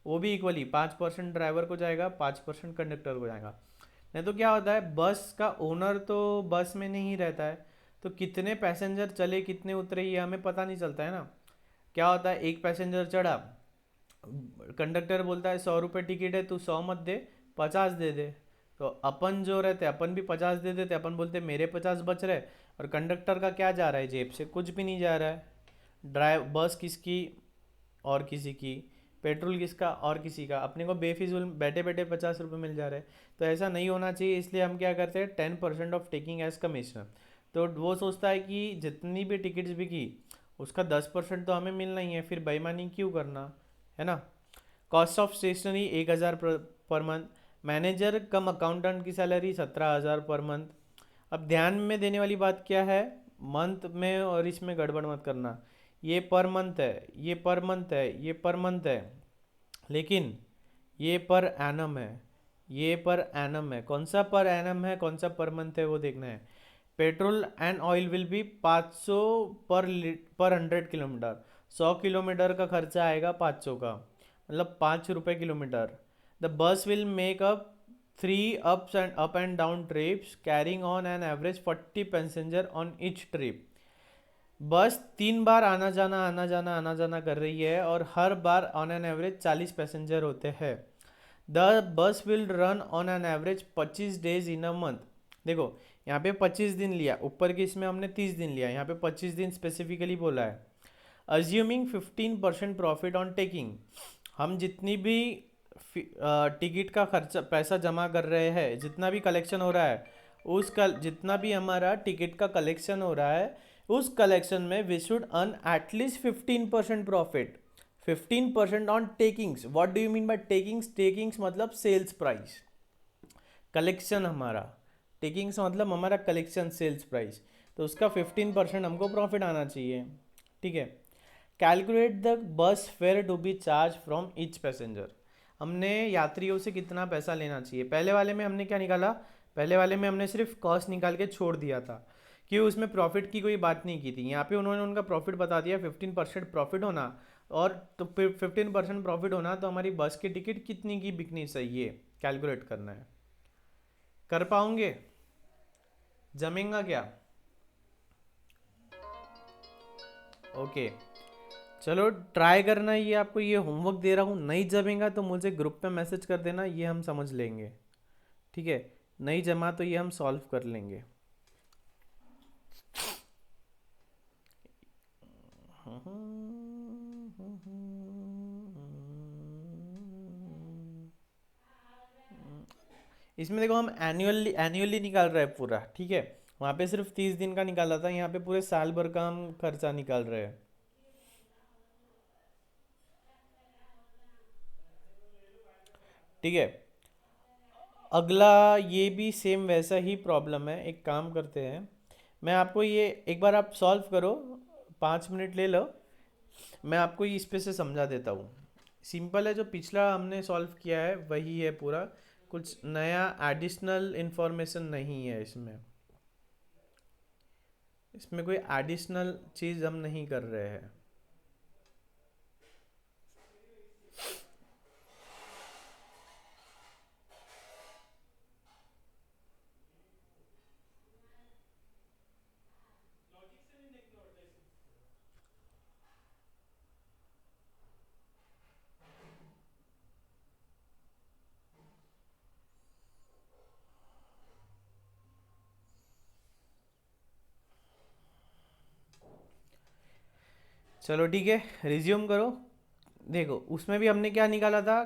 वो भी इक्वली 5% ड्राइवर को जाएगा, 5% कंडक्टर को जाएगा। नहीं तो क्या होता है, बस का ओनर तो बस में नहीं रहता है, तो कितने पैसेंजर चले कितने उतरे ये हमें पता नहीं चलता है ना। क्या होता है, एक पैसेंजर चढ़ा, कंडक्टर बोलता है 100 रुपये टिकट है, तू 100 मत दे, 50 दे दे। तो अपन जो रहते अपन भी 50 दे देते, अपन बोलते मेरे 50 बच रहे, और कंडक्टर का क्या जा रहा है जेब से, कुछ भी नहीं जा रहा है। बस किसकी, और किसी की, पेट्रोल किसका, और किसी का, अपने को बेफिजूल बैठे बैठे 50 रुपये मिल जा रहे हैं। तो ऐसा नहीं होना चाहिए, इसलिए हम क्या करते हैं, 10% ऑफ टेकिंग एज कमीशन। तो वो सोचता है कि जितनी भी टिकट्स बिकी उसका 10% तो हमें मिलना ही है, फिर बेईमानी क्यों करना, है ना। Cost of stationery 1,000 per month. Manager cum accountant की सैलरी 17,000 पर मंथ। अब ध्यान में देने वाली बात क्या है, मंथ में और इसमें गड़बड़ मत करना। ये पर मंथ है, ये पर मंथ है, ये पर मंथ है, लेकिन ये पर एनम है, ये पर एनम है। कौन सा पर एनम है, कौन सा पर मंथ है वो देखना है। Petrol and oil will be 500 पर 100 किलोमीटर। 100 किलोमीटर का खर्चा आएगा 500 का, मतलब 5 रुपये kilometre. The bus will make up 3 up and down trips carrying on an average 40 passenger on each trip. बस 3 बार आना जाना आना जाना आना जाना कर रही है, और हर बार ऑन एन एवरेज 40 पैसेंजर होते हैं। The bus will run on an average 25 days in a month. देखो यहाँ पे 25 दिन लिया, ऊपर के इसमें हमने 30 दिन लिया, यहाँ पे 25 दिन स्पेसिफिकली बोला है। अज्यूमिंग 15% प्रॉफिट ऑन टेकिंग, हम जितनी भी टिकट का खर्चा पैसा जमा कर रहे हैं, जितना भी कलेक्शन हो रहा है, जितना भी हमारा टिकट का कलेक्शन हो रहा है, उस कलेक्शन में we should earn at least 15% profit. 15% on takings. What do you mean by takings? Takings मतलब सेल्स प्राइस, कलेक्शन हमारा। टेकिंग्स मतलब हमारा कलेक्शन सेल्स प्राइस, तो उसका 15% हमको प्रॉफिट आना चाहिए। ठीक है। Calculate the bus fare to be charged from each passenger. हमने यात्रियों से कितना पैसा लेना चाहिए। पहले वाले में हमने क्या निकाला? पहले वाले में हमने सिर्फ कॉस्ट निकाल के छोड़ दिया था, कि उसमें प्रॉफिट की कोई बात नहीं की थी। यहाँ पे उन्होंने उनका प्रॉफिट बता दिया, 15% प्रॉफिट होना। और तो 15% प्रॉफिट होना, तो हमारी बस की टिकट कितनी की बिकनी चाहिए, कैलकुलेट करना है। कर पाओगे? जमेगा क्या? ओके, चलो ट्राई करना। ये आपको ये होमवर्क दे रहा हूँ, नहीं जमेगा तो मुझे ग्रुप पे मैसेज कर देना, ये हम समझ लेंगे। ठीक है, नहीं जमा तो ये हम सॉल्व कर लेंगे। इसमें देखो हम एनुअली एनुअली निकाल रहे हैं पूरा। ठीक है, वहाँ पे सिर्फ 30 दिन का निकाला था, यहाँ पे पूरे साल भर का हम खर्चा निकाल रहे हैं। ठीक है, अगला ये भी सेम वैसा ही प्रॉब्लम है। एक काम करते हैं, मैं आपको ये एक बार आप सॉल्व करो, 5 मिनट ले लो, मैं आपको इस पे से समझा देता हूँ। सिंपल है, जो पिछला हमने सॉल्व किया है वही है पूरा, कुछ नया एडिशनल इंफॉर्मेशन नहीं है इसमें। इसमें कोई एडिशनल चीज़ हम नहीं कर रहे हैं। चलो ठीक है, रिज्यूम करो। देखो उसमें भी हमने क्या निकाला था,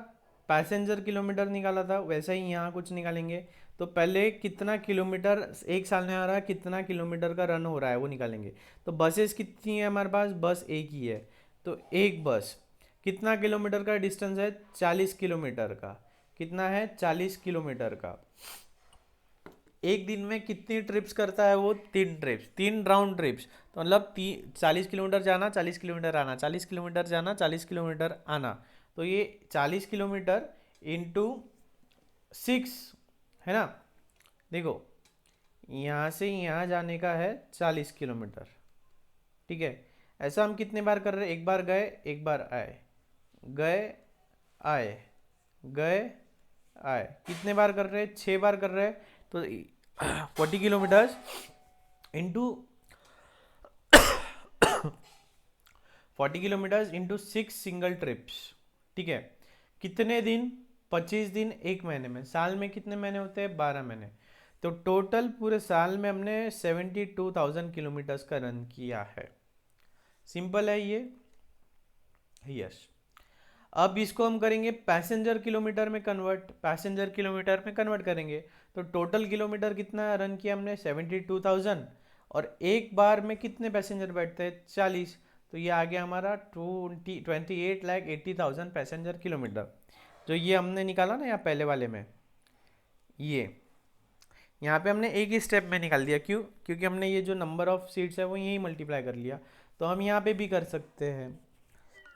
पैसेंजर किलोमीटर निकाला था, वैसा ही यहाँ कुछ निकालेंगे। तो पहले कितना किलोमीटर एक साल में आ रहा है, कितना किलोमीटर का रन हो रहा है वो निकालेंगे। तो बसेस कितनी है हमारे पास? बस एक ही है, तो एक बस कितना किलोमीटर का डिस्टेंस है? 40 किलोमीटर का। कितना है? 40 किलोमीटर का। एक दिन में कितनी ट्रिप्स करता है वो? 3 ट्रिप्स, 3 राउंड ट्रिप्स। तो मतलब 40 किलोमीटर जाना, 40 किलोमीटर आना, 40 किलोमीटर जाना, 40 किलोमीटर आना। तो ये 40 किलोमीटर इंटू 6 है ना। देखो यहाँ से यहाँ जाने का है 40 किलोमीटर। ठीक है, ऐसा हम कितने बार कर रहे हैं? एक बार गए, एक बार आए, गए आए, गए आए। कितने बार कर रहे हैं? 6 बार कर रहे हैं। तो 40 kilometres into 40 kilometres into 6 single trips. ठीक है, कितने दिन? 25 दिन एक महीने में। साल में कितने महीने होते हैं? 12 महीने। तो टोटल पूरे साल में हमने 72,000 किलोमीटर्स का रन किया है। सिंपल है ये। यस, अब इसको हम करेंगे पैसेंजर किलोमीटर में कन्वर्ट, पैसेंजर किलोमीटर में कन्वर्ट करेंगे। तो टोटल किलोमीटर कितना रन किया हमने? 72,000। और एक बार में कितने पैसेंजर बैठते हैं? 40। तो ये आ गया हमारा 28,80,000 पैसेंजर किलोमीटर, जो ये हमने निकाला ना यहाँ पहले वाले में। ये यहाँ पे हमने एक ही स्टेप में निकाल दिया। क्यों? क्योंकि हमने ये जो नंबर ऑफ सीट्स है वो यही मल्टीप्लाई कर लिया। तो हम यहाँ पे भी कर सकते हैं,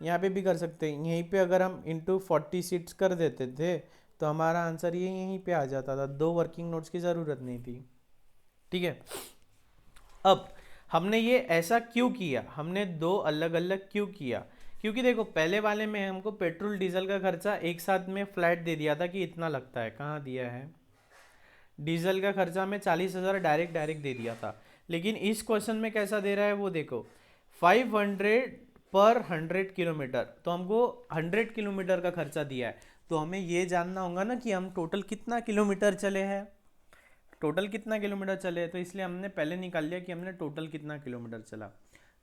यहाँ पे भी कर सकते हैं। यहीं पे अगर हम इंटू 40 सीट्स कर देते थे तो हमारा आंसर ये यहीं पे आ जाता था, 2 वर्किंग नोट्स की ज़रूरत नहीं थी। ठीक है, अब हमने ये ऐसा क्यों किया? हमने 2 अलग अलग क्यों किया? क्योंकि देखो पहले वाले में हमको पेट्रोल डीजल का खर्चा एक साथ में फ्लैट दे दिया था कि इतना लगता है। कहाँ दिया है? डीजल का खर्चा में 40,000 डायरेक्ट डायरेक्ट दे दिया था। लेकिन इस क्वेश्चन में कैसा दे रहा है वो देखो, 500 पर 100 किलोमीटर। तो हमको 100 किलोमीटर का खर्चा दिया है, तो हमें ये जानना होगा ना कि हम टोटल कितना किलोमीटर चले हैं, टोटल कितना किलोमीटर चले। तो इसलिए हमने पहले निकाल लिया कि हमने टोटल कितना किलोमीटर चला।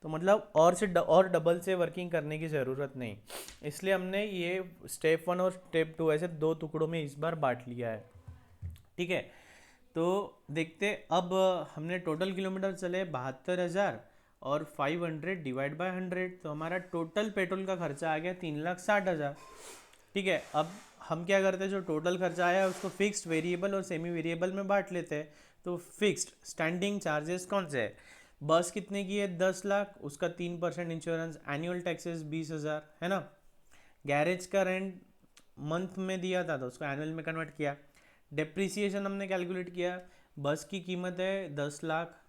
तो मतलब और डबल से वर्किंग करने की ज़रूरत नहीं, इसलिए हमने ये स्टेप 1 और स्टेप 2 ऐसे 2 टुकड़ों में इस बार बांट लिया है। ठीक है, तो देखते अब हमने टोटल किलोमीटर चले 72,000 और 500 डिवाइड बाय 100, तो हमारा टोटल पेट्रोल का खर्चा आ गया 3,60,000। ठीक है, अब हम क्या करते हैं, जो टोटल खर्चा आया है उसको फिक्स्ड, वेरिएबल और सेमी वेरिएबल में बांट लेते हैं। तो फिक्स्ड स्टैंडिंग चार्जेस कौन से है, बस कितने की है 10 लाख, उसका 3% इंश्योरेंस, एनुअल टैक्सेस 20,000 है ना। गैरेज का रेंट मंथ में दिया था तो उसको एनुअल में कन्वर्ट किया। डेप्रिसिएशन हमने कैलकुलेट किया, बस की कीमत है 10 लाख,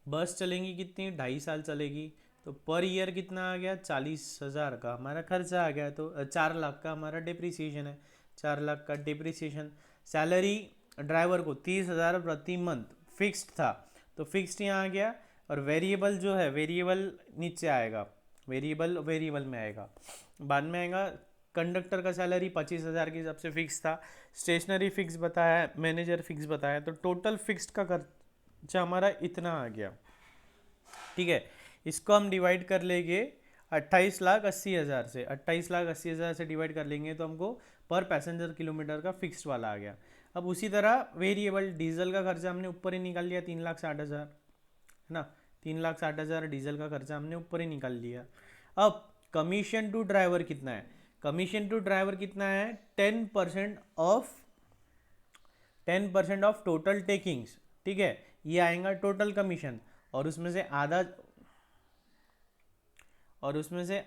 बस चलेंगी कितनी 2.5 साल चलेगी, तो पर ईयर कितना आ गया 40,000 का हमारा खर्चा आ गया। तो 4 लाख का हमारा डिप्रिसिएशन है, 4 लाख का डिप्रिसिएशन। सैलरी ड्राइवर को 30,000 प्रति मंथ फिक्स्ड था, तो फिक्स्ड यहाँ आ गया। और वेरिएबल जो है, वेरिएबल नीचे आएगा, वेरिएबल वेरिएबल में आएगा, बाद में आएगा। कंडक्टर का सैलरी 25,000 के हिसाब से फिक्स था, स्टेशनरी फिक्स बताया, मैनेजर फिक्स बताया, तो टोटल फिक्स्ड का खर्चा हमारा इतना आ गया। ठीक है, इसको हम डिवाइड कर लेंगे 28,80,000 से, 28,80,000 से डिवाइड कर लेंगे तो हमको पर पैसेंजर किलोमीटर का फिक्स्ड वाला आ गया। अब उसी तरह वेरिएबल डीजल का खर्चा हमने ऊपर ही निकाल लिया 3,60,000 है ना, 3,60,000 डीजल का खर्चा हमने ऊपर ही निकाल लिया। अब कमीशन टू ड्राइवर कितना है, कमीशन टू ड्राइवर कितना है 10% ऑफ टोटल टेकिंग्स। ठीक है, ये आएगा टोटल कमीशन, और उसमें से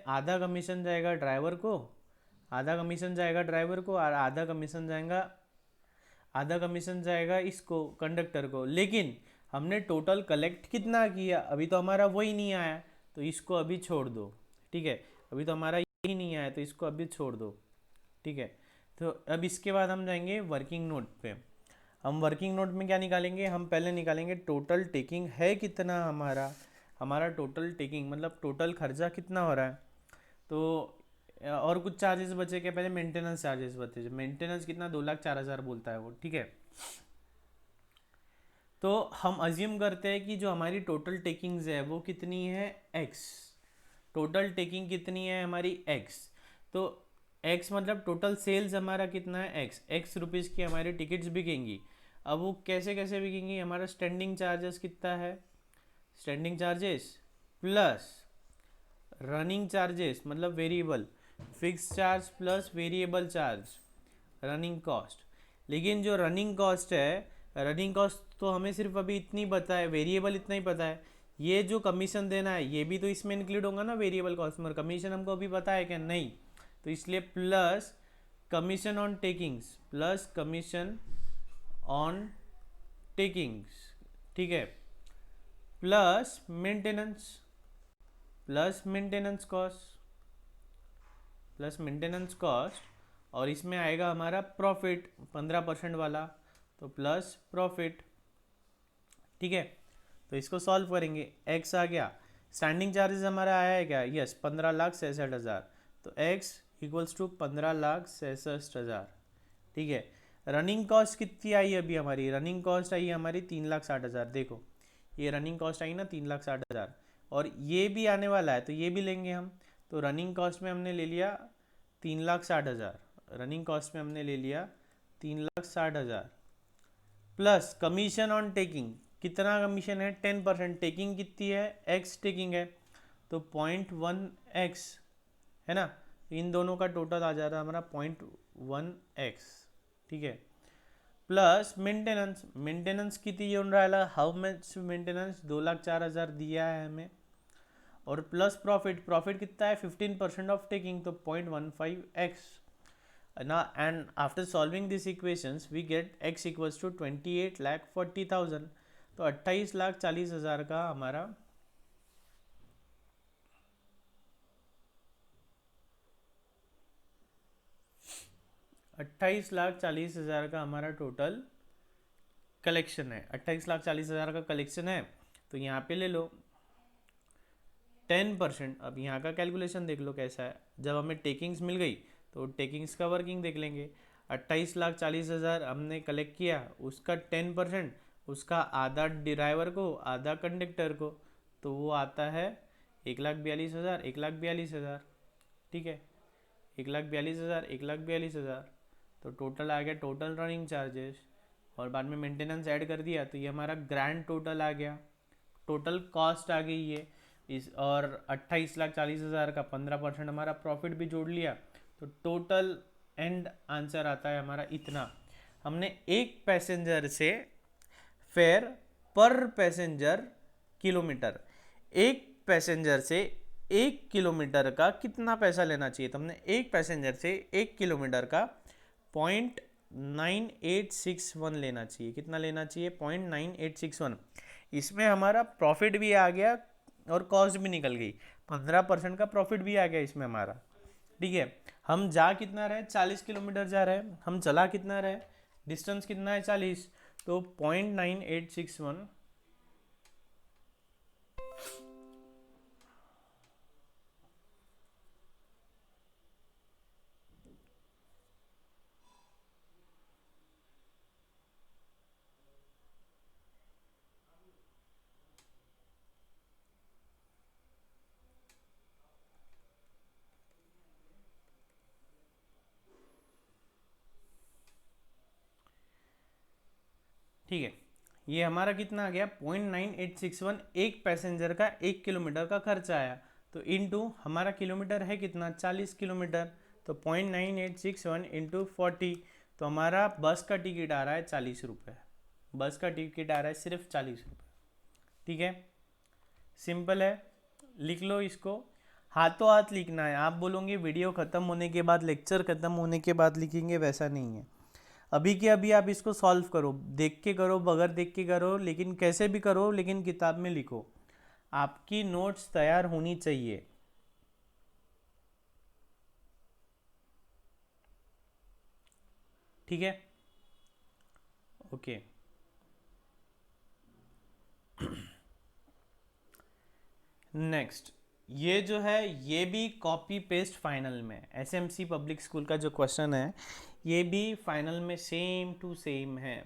आधा कमीशन जाएगा ड्राइवर को, आधा कमीशन जाएगा ड्राइवर को, और आधा कमीशन जाएगा इसको कंडक्टर को। लेकिन हमने टोटल कलेक्ट कितना किया, अभी तो हमारा वही नहीं आया, तो इसको अभी छोड़ दो। ठीक है, अभी तो हमारा यही नहीं आया, तो इसको अभी छोड़ दो। ठीक है, तो अब इसके बाद हम जाएंगे वर्किंग नोट पे। हम वर्किंग नोट में क्या निकालेंगे, हम पहले निकालेंगे टोटल टेकिंग है कितना हमारा, हमारा टोटल टेकिंग मतलब टोटल खर्चा कितना हो रहा है। तो और कुछ चार्जेस बचे क्या, पहले मेंटेनेंस चार्जेस बचे, मेंटेनेंस कितना 2,04,000 बोलता है वो। ठीक है, तो हम अज्यूम करते हैं कि जो हमारी टोटल टेकिंग्स है वो कितनी है x, टोटल टेकिंग कितनी है हमारी x, तो x मतलब टोटल सेल्स हमारा कितना है x रुपीज़ की हमारी टिकट्स बिकेंगी। अब वो कैसे कैसे बिकेंगी, हमारा स्टैंडिंग चार्जेस कितना है, standing charges plus running charges मतलब variable, fix charge plus variable charge, running cost. लेकिन जो रनिंग कॉस्ट है, रनिंग कॉस्ट तो हमें सिर्फ अभी इतनी पता है, वेरिएबल इतना ही पता है। ये जो कमीशन देना है ये भी तो इसमें इंक्लूड होगा ना वेरिएबल कॉस्ट में, कमीशन हमको अभी पता है क्या, नहीं। तो इसलिए plus commission on takings, plus commission on takings. ठीक है, plus maintenance, plus maintenance cost, plus maintenance cost, और इसमें आएगा हमारा प्रॉफिट 15% वाला, तो प्लस प्रॉफिट। ठीक है, तो इसको सॉल्व करेंगे, x आ गया, स्टैंडिंग चार्जेस हमारा आया है क्या, यस 15,66,000, तो x इक्वल्स टू 15,66,000। ठीक है, रनिंग कॉस्ट कितनी आई अभी हमारी, रनिंग कॉस्ट आई हमारी 3,60,000, देखो ये रनिंग कॉस्ट आई ना 3,60,000, और ये भी आने वाला है तो ये भी लेंगे हम। तो रनिंग कॉस्ट में हमने ले लिया 3,60,000, रनिंग कॉस्ट में हमने ले लिया 3,60,000, प्लस कमीशन ऑन टेकिंग, कितना कमीशन है 10%, टेकिंग कितनी है x टेकिंग है, तो 0.1x है ना, इन दोनों का टोटल आ जा रहा है हमारा 0.1x। ठीक है, प्लस मेंटेनेंस, मेंटेनेंस कितनी यून रहा है, हाउ मच मेंटेनेंस 2,04,000 दिया है हमें, और प्लस प्रॉफिट, प्रॉफिट कितना है 15% ऑफ टेकिंग, तो 0.15x ना। And after solving this equations we get x equals to 28,40,000, तो 28,40,000 का हमारा 28,40,000 का हमारा टोटल कलेक्शन है, 28,40,000 का कलेक्शन है। तो यहाँ पे ले लो 10%, अब यहाँ का कैलकुलेशन देख लो कैसा है, जब हमें टेकिंग्स मिल गई तो टेकिंग्स का वर्किंग देख लेंगे। 28,40,000 हमने कलेक्ट किया, उसका 10%, उसका आधा ड्राइवर को आधा कंडक्टर को, तो वो आता है 1,42,000, 1,42,000। ठीक है, 1,42,000, 1,42,000, तो टोटल आ गया टोटल रनिंग चार्जेस, और बाद में मेंटेनेंस ऐड कर दिया तो ये हमारा ग्रैंड टोटल आ गया। टोटल कॉस्ट आ गई है इस, और 28,40,000 का 15% हमारा प्रॉफिट भी जोड़ लिया, तो टोटल एंड आंसर आता है हमारा इतना। हमने एक पैसेंजर से फेयर पर पैसेंजर किलोमीटर, एक पैसेंजर से 1 किलोमीटर का कितना पैसा लेना चाहिए, तो हमने एक पैसेंजर से 1 किलोमीटर का 0.9861 लेना चाहिए। कितना लेना चाहिए? 0.9861। इसमें हमारा प्रॉफिट भी आ गया और कॉस्ट भी निकल गई, 15% का प्रॉफिट भी आ गया इसमें हमारा। ठीक है, हम जा कितना रहे? 40 किलोमीटर जा रहे हैं। हम चला कितना रहे? डिस्टेंस कितना है? 40। तो 0.9861 ठीक है, ये हमारा कितना आ गया? 0.9861 एक पैसेंजर का 1 किलोमीटर का खर्चा आया। तो इनटू हमारा किलोमीटर है कितना? 40 किलोमीटर। तो 0.9861 इंटू 40, तो हमारा बस का टिकट आ रहा है 40 रुपये। बस का टिकट आ रहा है सिर्फ 40 रुपये। ठीक है, सिंपल है, लिख लो इसको। हाथों हाथ लिखना है। आप बोलोगे वीडियो ख़त्म होने के बाद, लेक्चर ख़त्म होने के बाद लिखेंगे, वैसा नहीं है। अभी के अभी आप इसको सॉल्व करो, देख के करो, बगैर देख के करो, लेकिन कैसे भी करो, लेकिन किताब में लिखो। आपकी नोट्स तैयार होनी चाहिए। ठीक है, ओके। नेक्स्ट, ये जो है ये भी कॉपी पेस्ट फाइनल में, एसएमसी पब्लिक स्कूल का जो क्वेश्चन है ये भी फाइनल में सेम टू सेम है।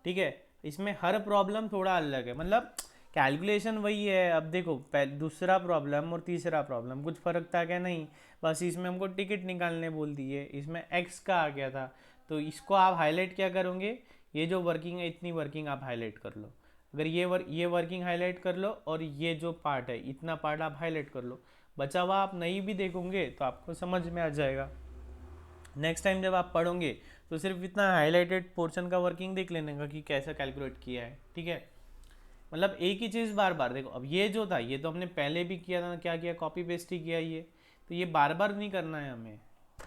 ठीक है, इसमें हर प्रॉब्लम थोड़ा अलग है, मतलब कैलकुलेशन वही है। अब देखो, दूसरा प्रॉब्लम और तीसरा प्रॉब्लम कुछ फ़र्क था क्या? नहीं, बस इसमें हमको टिकट निकालने बोल दिए, इसमें एक्स का आ गया था। तो इसको आप हाईलाइट क्या करोगे? ये जो वर्किंग है, इतनी वर्किंग आप हाईलाइट कर लो। अगर ये वर्किंग हाईलाइट कर लो, और ये जो पार्ट है इतना पार्ट आप हाईलाइट कर लो। बचा हुआ आप नहीं भी देखोगे तो आपको समझ में आ जाएगा। नेक्स्ट टाइम जब आप पढ़ोगे तो सिर्फ इतना हाईलाइटेड पोर्शन का वर्किंग देख लेने का कि कैसा कैलकुलेट किया है। ठीक है, मतलब एक ही चीज़ बार बार देखो। अब ये जो था ये तो हमने पहले भी किया था, क्या किया? कॉपी पेस्ट ही किया ये, तो ये बार बार नहीं करना है हमें।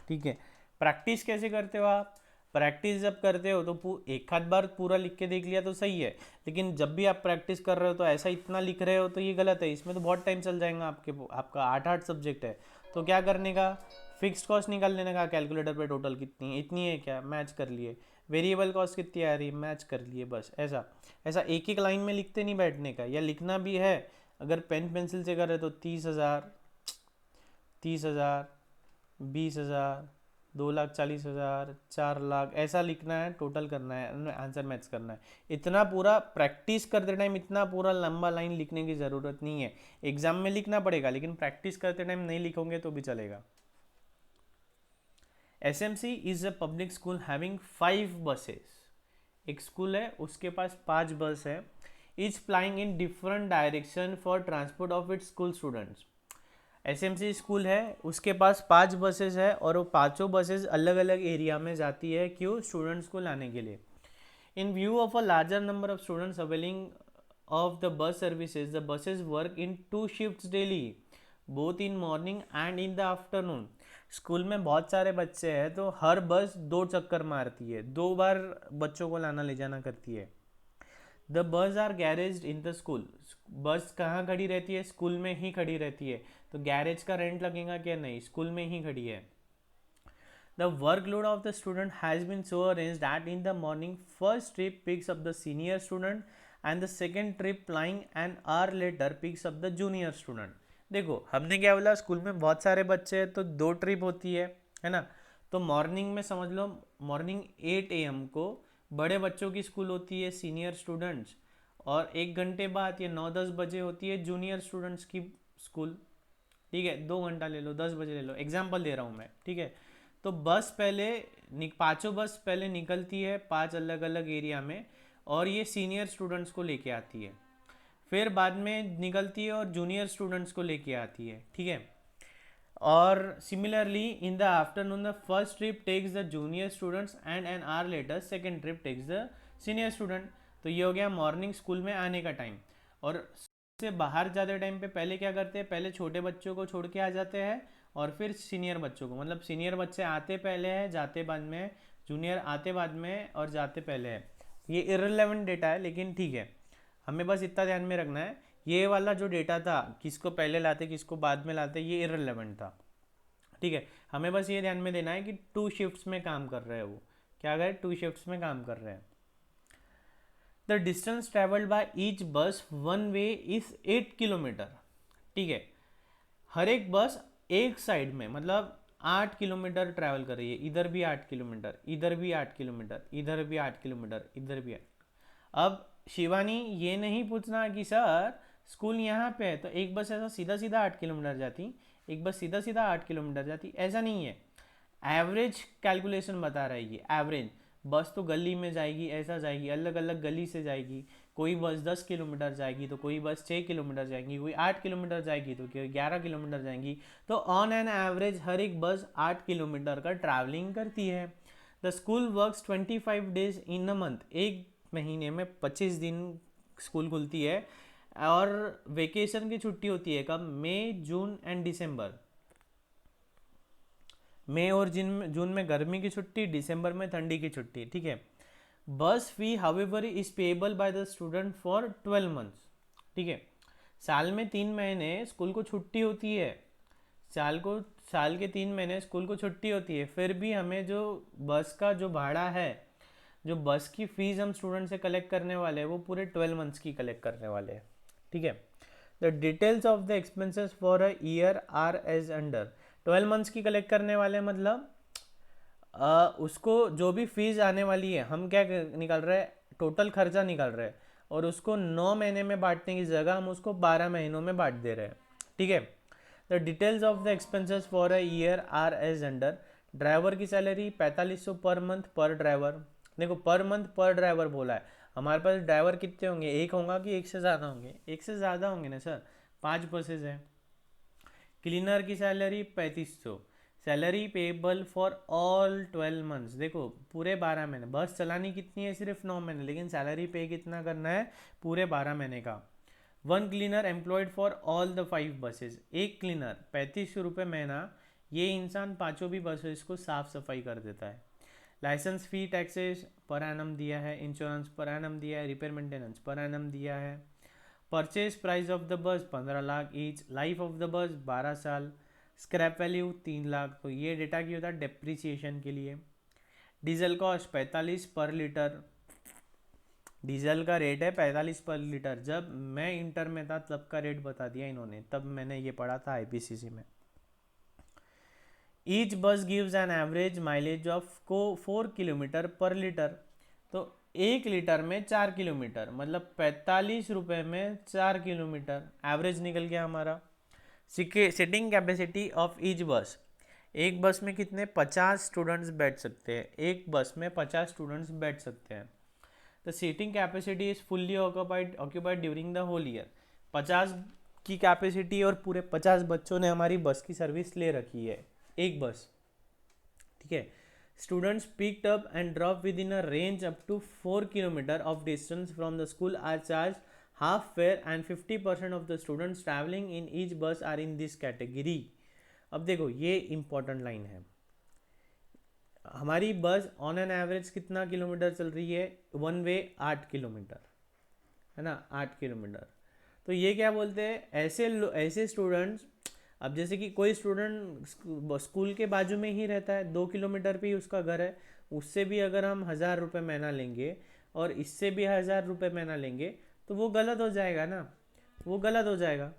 ठीक है, प्रैक्टिस कैसे करते हो आप? प्रैक्टिस जब करते हो तो एक आध बार पूरा लिख के देख लिया तो सही है, लेकिन जब भी आप प्रैक्टिस कर रहे हो तो ऐसा इतना लिख रहे हो तो ये गलत है। इसमें तो बहुत टाइम चल जाएगा आपका 8 सब्जेक्ट है। तो क्या करने का? फिक्स्ड कॉस्ट निकाल लेने का कैलकुलेटर पे, टोटल कितनी है, इतनी है क्या, मैच कर लिए। वेरिएबल कॉस्ट कितनी आ रही है, मैच कर लिए। बस ऐसा ऐसा एक एक लाइन में लिखते नहीं बैठने का, या लिखना भी है अगर पेन पेंसिल से करे तो 30,000, 30,000, 20,000, 2,40,000, 4,00,000, ऐसा लिखना है, टोटल करना है, आंसर मैच करना है। इतना पूरा प्रैक्टिस करते टाइम इतना पूरा लंबा लाइन लिखने की ज़रूरत नहीं है। एग्जाम में लिखना पड़ेगा, लेकिन प्रैक्टिस करते टाइम नहीं लिखोगे तो भी चलेगा। SMC is a public school having 5 buses. एक स्कूल है उसके पास 5 बस है, each प्लाइंग in different direction for transport of its school students. SMC school है, उसके पास 5 बसेस है, और वो पाँचों बसेस अलग अलग एरिया में जाती है। क्यों? स्टूडेंट्स को लाने के लिए। इन view of a larger number of students availing of the bus services, the buses work in 2 shifts daily, both in morning and in the afternoon. School में बहुत सारे बच्चे हैं तो हर बस 2 चक्कर मारती है, 2 बार बच्चों को लाना ले जाना करती है। The bus are garage in the school. Bus कहाँ खड़ी रहती है? स्कूल में ही खड़ी रहती है। तो गैरेज का रेंट लगेगा क्या? नहीं, स्कूल में ही खड़ी है। The workload of the student has been so arranged that in the morning, first trip picks up the senior student and the second trip flying an hour later picks up the junior student. देखो, हमने क्या बोला? School में बहुत सारे बच्चे हैं तो 2 ट्रिप होती है ना? तो मॉर्निंग में समझ लो, मॉर्निंग 8 AM को बड़े बच्चों की स्कूल होती है, सीनियर स्टूडेंट्स, और 1 घंटे बाद ये 9-10 बजे होती है जूनियर स्टूडेंट्स की स्कूल। ठीक है, 2 घंटा ले लो, 10 बजे ले लो, एग्जाम्पल दे रहा हूँ मैं। ठीक है, तो बस पहले पाँचों बस पहले निकलती है 5 अलग अलग एरिया में, और ये सीनियर स्टूडेंट्स को लेके आती है। फिर बाद में निकलती है और जूनियर स्टूडेंट्स को लेके आती है, ठीक है। और similarly in the afternoon the first trip takes the junior students and an hour later second trip takes the senior student. तो ये हो गया मॉर्निंग स्कूल में आने का टाइम। और से बाहर जाते टाइम पे पहले क्या करते हैं, पहले छोटे बच्चों को छोड़ के आ जाते हैं और फिर सीनियर बच्चों को, मतलब सीनियर बच्चे आते पहले हैं जाते बाद में, जूनियर आते बाद में और जाते पहले है। ये इररिलेवेंट डेटा है लेकिन ठीक है, हमें बस इतना ध्यान में रखना है, ये वाला जो डेटा था किसको पहले लाते किसको बाद में लाते ये इररिलेवेंट था, ठीक है। हमें बस ये ध्यान में देना है कि 2 शिफ्ट्स में काम कर रहे हैं, वो क्या गए 2 शिफ्ट्स में काम कर रहे हैं। The distance travelled by each बस वन वे इज 8 किलोमीटर, ठीक है। हर एक बस एक साइड में मतलब 8 किलोमीटर ट्रैवल कर रही है, इधर भी 8 किलोमीटर, इधर भी 8 किलोमीटर, इधर भी 8 किलोमीटर, इधर भी 8। अब शिवानी ये नहीं पूछना कि सर स्कूल यहाँ पे है तो एक बस ऐसा सीधा सीधा 8 किलोमीटर जाती, एक बस सीधा सीधा 8 किलोमीटर जाती, ऐसा नहीं है। एवरेज कैलकुलेशन बता रहा है ये, एवरेज बस तो गली में जाएगी, ऐसा जाएगी, अलग अलग गली से जाएगी, कोई बस 10 किलोमीटर जाएगी तो कोई बस 6 किलोमीटर जाएगी, कोई 8 किलोमीटर जाएगी तो कोई 11 किलोमीटर जाएंगी। तो ऑन एन एवरेज हर एक बस 8 किलोमीटर का ट्रैवलिंग करती है। The school works 25 days in a month, एक महीने में 25 दिन स्कूल खुलती है। और वेकेशन की छुट्टी होती है कब, मई जून एंड दिसंबर। मई और जून में गर्मी की छुट्टी, दिसंबर में ठंडी की छुट्टी, ठीक है। Bus fee however is payable by the student for 12 months, ठीक है। साल में 3 महीने स्कूल को छुट्टी होती है, साल के 3 महीने स्कूल को छुट्टी होती है, फिर भी हमें जो बस का जो भाड़ा है, जो बस की फीस हम स्टूडेंट से कलेक्ट करने वाले हैं वो पूरे 12 मंथ्स की कलेक्ट करने वाले हैं, ठीक है। The details of the expenses for a year are as under. 12 months की कलेक्ट करने वाले मतलब उसको जो भी फीस आने वाली है हम क्या निकाल रहे हैं, टोटल खर्चा निकाल रहे हैं, और उसको 9 महीने में बांटने की जगह हम उसको 12 महीनों में बांट दे रहे हैं, ठीक है। The details of the expenses for a year are as under. Driver की सैलरी 4500 पर मंथ पर ड्राइवर। देखो पर मंथ पर ड्राइवर बोला है, हमारे पास ड्राइवर कितने होंगे, एक होगा कि एक से ज़्यादा होंगे, एक से ज़्यादा होंगे ना सर, 5 बसेज हैं। क्लीनर की salary 3500, salary payable for all 12 months. देखो पूरे 12 महीने, बस चलानी कितनी है सिर्फ 9 महीने, लेकिन सैलरी पे कितना करना है पूरे 12 महीने का। 1 cleaner employed for all the 5 buses, एक क्लीनर 3500 रुपये महीना, ये इंसान पाँचों भी बसेस को साफ सफाई कर देता है। लाइसेंस फी टैक्सेस पर एनम दिया है, इंश्योरेंस पर एनम दिया है, रिपेयर मेंटेनेंस पर एनम दिया है। Purchase price of the bus 15 lakh each, life of the bus 12 साल, स्क्रैप वैल्यू 3 लाख। तो ये डेटा की होता है डेप्रीसिएशन के लिए। डीजल कॉस्ट 45 पर लीटर, डीजल का रेट है 45 पर लीटर। जब मैं इंटर में था तब का रेट बता दिया इन्होंने, तब मैंने ये पढ़ा था आईपीसीसी में। ईच बस gives an average mileage of को 4 किलोमीटर पर लीटर। तो 1 लीटर में 4 किलोमीटर, मतलब 45 रुपये में 4 किलोमीटर एवरेज निकल गया हमारा। सिटिंग कैपेसिटी ऑफ ईच बस, एक बस में कितने 50 स्टूडेंट्स बैठ सकते हैं, एक बस में 50 स्टूडेंट्स बैठ सकते हैं। The seating capacity is fully occupied during the whole year. 50 की कैपेसिटी और पूरे 50 बच्चों ने हमारी बस की सर्विस ले रखी है, एक बस, ठीक है। Students picked up and drop within a range up to 4 kilometre of distance from the school are charge half fare and 50% of the students travelling in each bus are in this category. अब देखो ये important line है, हमारी bus on an average कितना kilometre चल रही है, one way 8 kilometre है ना, 8 किलोमीटर। तो ये क्या बोलते हैं, ऐसे स्टूडेंट्स, अब जैसे कि कोई स्टूडेंट स्कूल के बाजू में ही रहता है, 2 किलोमीटर पे ही उसका घर है, उससे भी अगर हम 1000 रुपये महीना लेंगे और इससे भी 1000 रुपये महीना लेंगे तो वो गलत हो जाएगा ना, वो गलत हो जाएगा।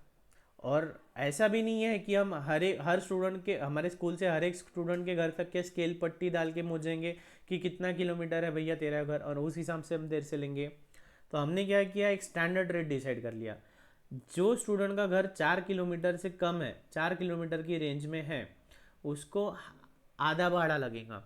और ऐसा भी नहीं है कि हम हर स्टूडेंट के, हमारे स्कूल से हर एक स्टूडेंट के घर तक के स्केल पट्टी डाल के मोजेंगे कि कितना किलोमीटर है भैया तेरा घर, और उस हिसाब से हम देर से लेंगे। तो हमने क्या किया, एक स्टैंडर्ड रेट डिसाइड कर लिया। जो स्टूडेंट का घर 4 किलोमीटर से कम है, 4 किलोमीटर की रेंज में है, उसको आधा भाड़ा लगेगा।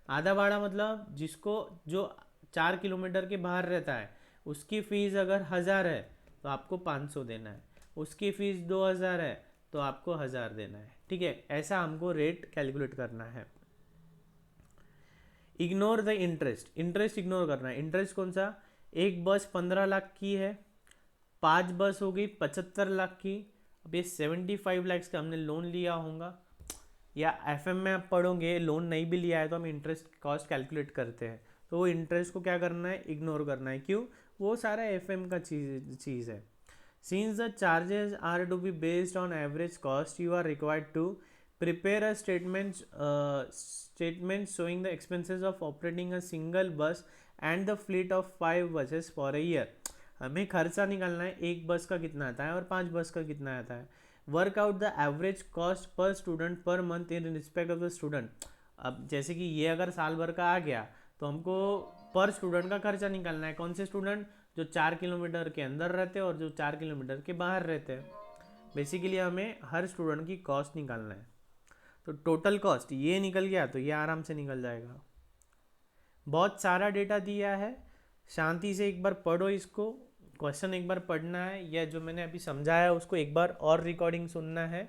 आधा भाड़ा मतलब जिसको जो 4 किलोमीटर के बाहर रहता है उसकी फ़ीस अगर 1000 है तो आपको 500 देना है, उसकी फ़ीस 2000 है तो आपको 1000 देना है, ठीक है। ऐसा हमको रेट कैलकुलेट करना है। Ignore the interest, interest ignore करना है। इंटरेस्ट कौन सा, एक बस 15 लाख की है, 5 बस हो गई 75 लाख की। अब ये 75 लाख का हमने लोन लिया होगा, या एफएम में आप पढ़ोगे लोन नहीं भी लिया है तो हम इंटरेस्ट कॉस्ट कैलकुलेट करते हैं, तो वो इंटरेस्ट को क्या करना है, इग्नोर करना है। क्यों, वो सारा एफएम का चीज़ है। Since the charges are to be based on average cost, you are required to prepare a statement showing the expenses of operating a single bus and the fleet of 5 buses for a year. हमें खर्चा निकालना है, एक bus का कितना आता है और 5 बस का कितना आता है। Work out the average cost per student per month in respect of the student. अब जैसे कि ये अगर साल भर का आ गया तो हमको पर स्टूडेंट का खर्चा निकालना है। कौन से स्टूडेंट, जो 4 किलोमीटर के अंदर रहते हैं और जो 4 किलोमीटर के बाहर रहते हैं। बेसिकली हमें हर स्टूडेंट की कॉस्ट निकालना है। तो टोटल कॉस्ट ये निकल गया तो ये आराम से निकल जाएगा। बहुत सारा डेटा दिया है, शांति से एक बार पढ़ो इसको, क्वेश्चन एक बार पढ़ना है, या जो मैंने अभी समझाया उसको एक बार और रिकॉर्डिंग सुनना है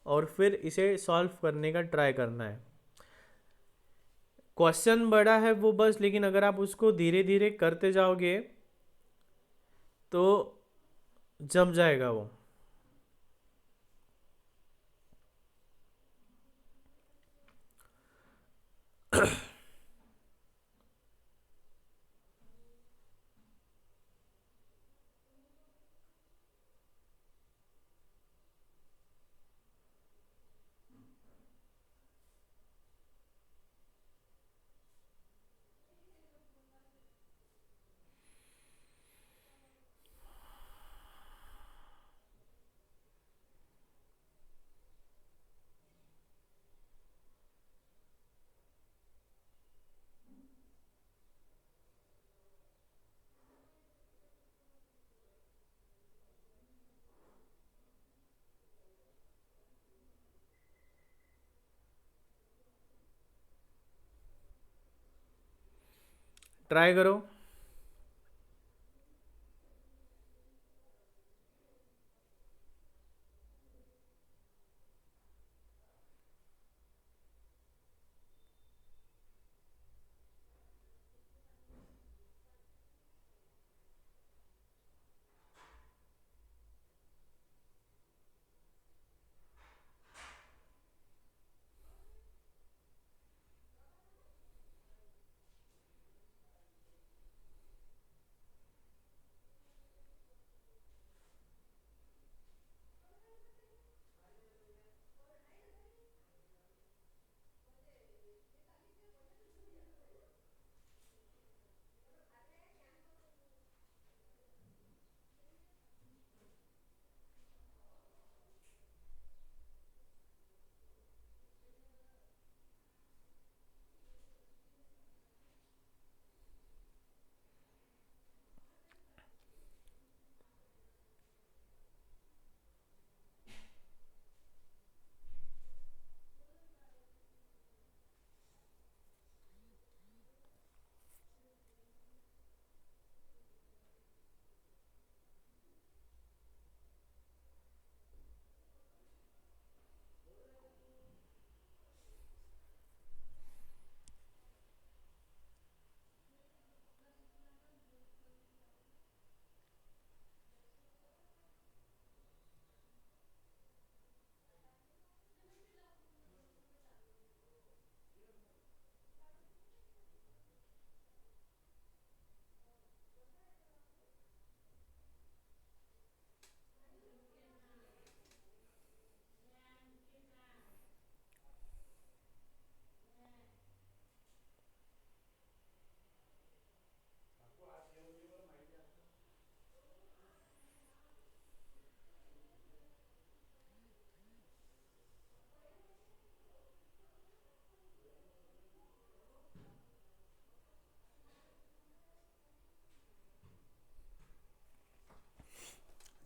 और फिर इसे सॉल्व करने का ट्राई करना है। क्वेश्चन बड़ा है वो बस, लेकिन अगर आप उसको धीरे धीरे करते जाओगे तो जम जाएगा वो। ट्राई करो।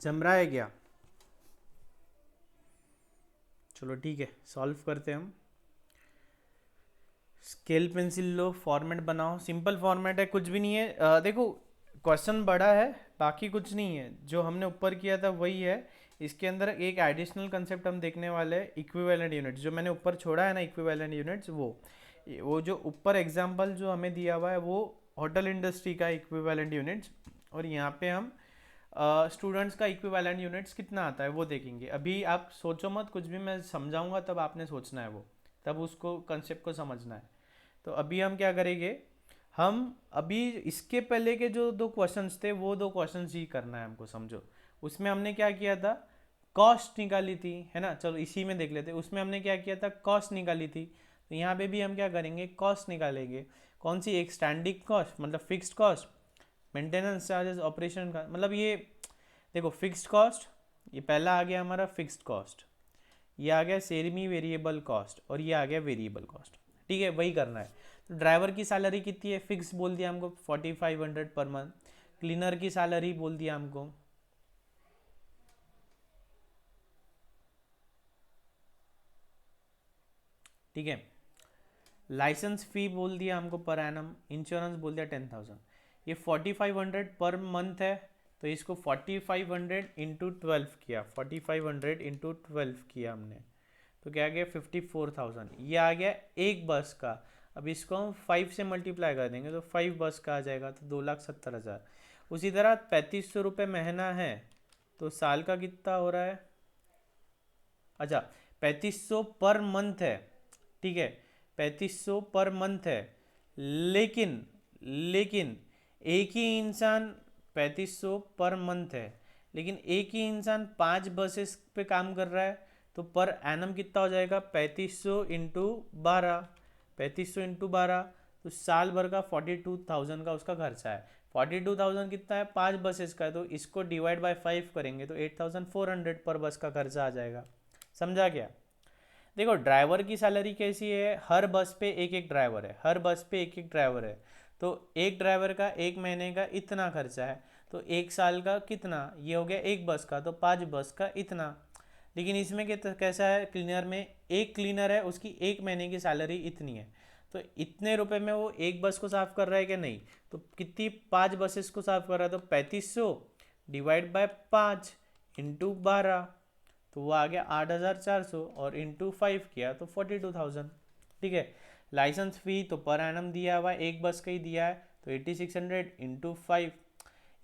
जम रहा है क्या? चलो ठीक है, सॉल्व करते हैं हम। स्केल पेंसिल लो, फॉर्मेट बनाओ, सिंपल फॉर्मेट है, कुछ भी नहीं है। देखो क्वेश्चन बड़ा है, बाकी कुछ नहीं है, जो हमने ऊपर किया था वही है। इसके अंदर एक एडिशनल कंसेप्ट हम देखने वाले हैं, इक्विवेलेंट यूनिट्स, जो मैंने ऊपर छोड़ा है ना इक्विवेलेंट यूनिट्स, वो जो ऊपर एग्जांपल जो हमें दिया हुआ है वो होटल इंडस्ट्री का इक्विवेलेंट यूनिट्स, और यहाँ पे हम स्टूडेंट्स का इक्विवेलेंट यूनिट्स कितना आता है वो देखेंगे। अभी आप सोचो मत कुछ भी, मैं समझाऊंगा तब आपने सोचना है, वो तब उसको कंसेप्ट को समझना है। तो अभी हम क्या करेंगे, हम अभी इसके पहले के जो दो क्वेश्चंस थे वो दो क्वेश्चंस ही करना है हमको, समझो। उसमें हमने क्या किया था, कॉस्ट निकाली थी, है ना। चलो इसी में देख लेते, उसमें हमने क्या किया था, कॉस्ट निकाली थी। तो यहाँ पे भी हम क्या करेंगे, कॉस्ट निकालेंगे। कौन सी, एक स्टैंडिंग कॉस्ट मतलब fixed cost, maintenance charges, operation का मतलब ये देखो फिक्स्ड कॉस्ट, ये पहला आ गया हमारा फिक्स्ड कॉस्ट, ये आ गया सेमी वेरिएबल कॉस्ट, और ये आ गया वेरिएबल कॉस्ट। ठीक है, वही करना है। तो ड्राइवर की सैलरी कितनी है, फिक्स बोल दिया हमको 4500 पर मंथ। क्लीनर की सैलरी बोल दिया हमको, ठीक है। लाइसेंस फी बोल दिया हमको पर एनम, इंश्योरेंस बोल दिया 10,000। ये 4500 पर मंथ है, तो इसको 4500 इंटू 12 किया, 4500 इंटू 12 किया हमने, तो क्या आ गया 54,000। ये आ गया एक बस का। अब इसको हम 5 से मल्टीप्लाई कर देंगे तो 5 बस का आ जाएगा, तो 2,70,000। उसी तरह 3500 रुपये महीना है, तो साल का कितना हो रहा है, अच्छा 3500 पर मंथ है, ठीक है, 3500 पर मंथ है। लेकिन लेकिन एक ही इंसान, 3500 पर मंथ है, लेकिन एक ही इंसान 5 बसेस पे काम कर रहा है, तो पर एनम कितना हो जाएगा, 3500 इंटू 12, 3500 इंटू 12, तो साल भर का 42,000 का उसका खर्चा है। 42,000 कितना है, 5 बसेस का है, तो इसको डिवाइड बाय 5 करेंगे तो 8,400 पर बस का खर्चा आ जाएगा। समझा क्या। देखो ड्राइवर की सैलरी कैसी है, हर बस पे एक एक ड्राइवर है, हर बस पे एक एक ड्राइवर है, तो एक ड्राइवर का एक महीने का इतना खर्चा है, तो एक साल का कितना, ये हो गया एक बस का, तो 5 बस का इतना। लेकिन इसमें कैसा है, क्लीनर में एक क्लीनर है, उसकी एक महीने की सैलरी इतनी है, तो इतने रुपए में वो एक बस को साफ कर रहा है कि नहीं, तो कितनी, 5 बसेस को साफ कर रहा है, तो 3500 डिवाइड बाय 5 इंटू 12, तो वो आ गया 8,400, और इंटू 5 किया तो 42,000। ठीक है। लाइसेंस फ़ी तो पर एनम दिया हुआ है, एक बस का ही दिया है, तो 8600 इंटू 5।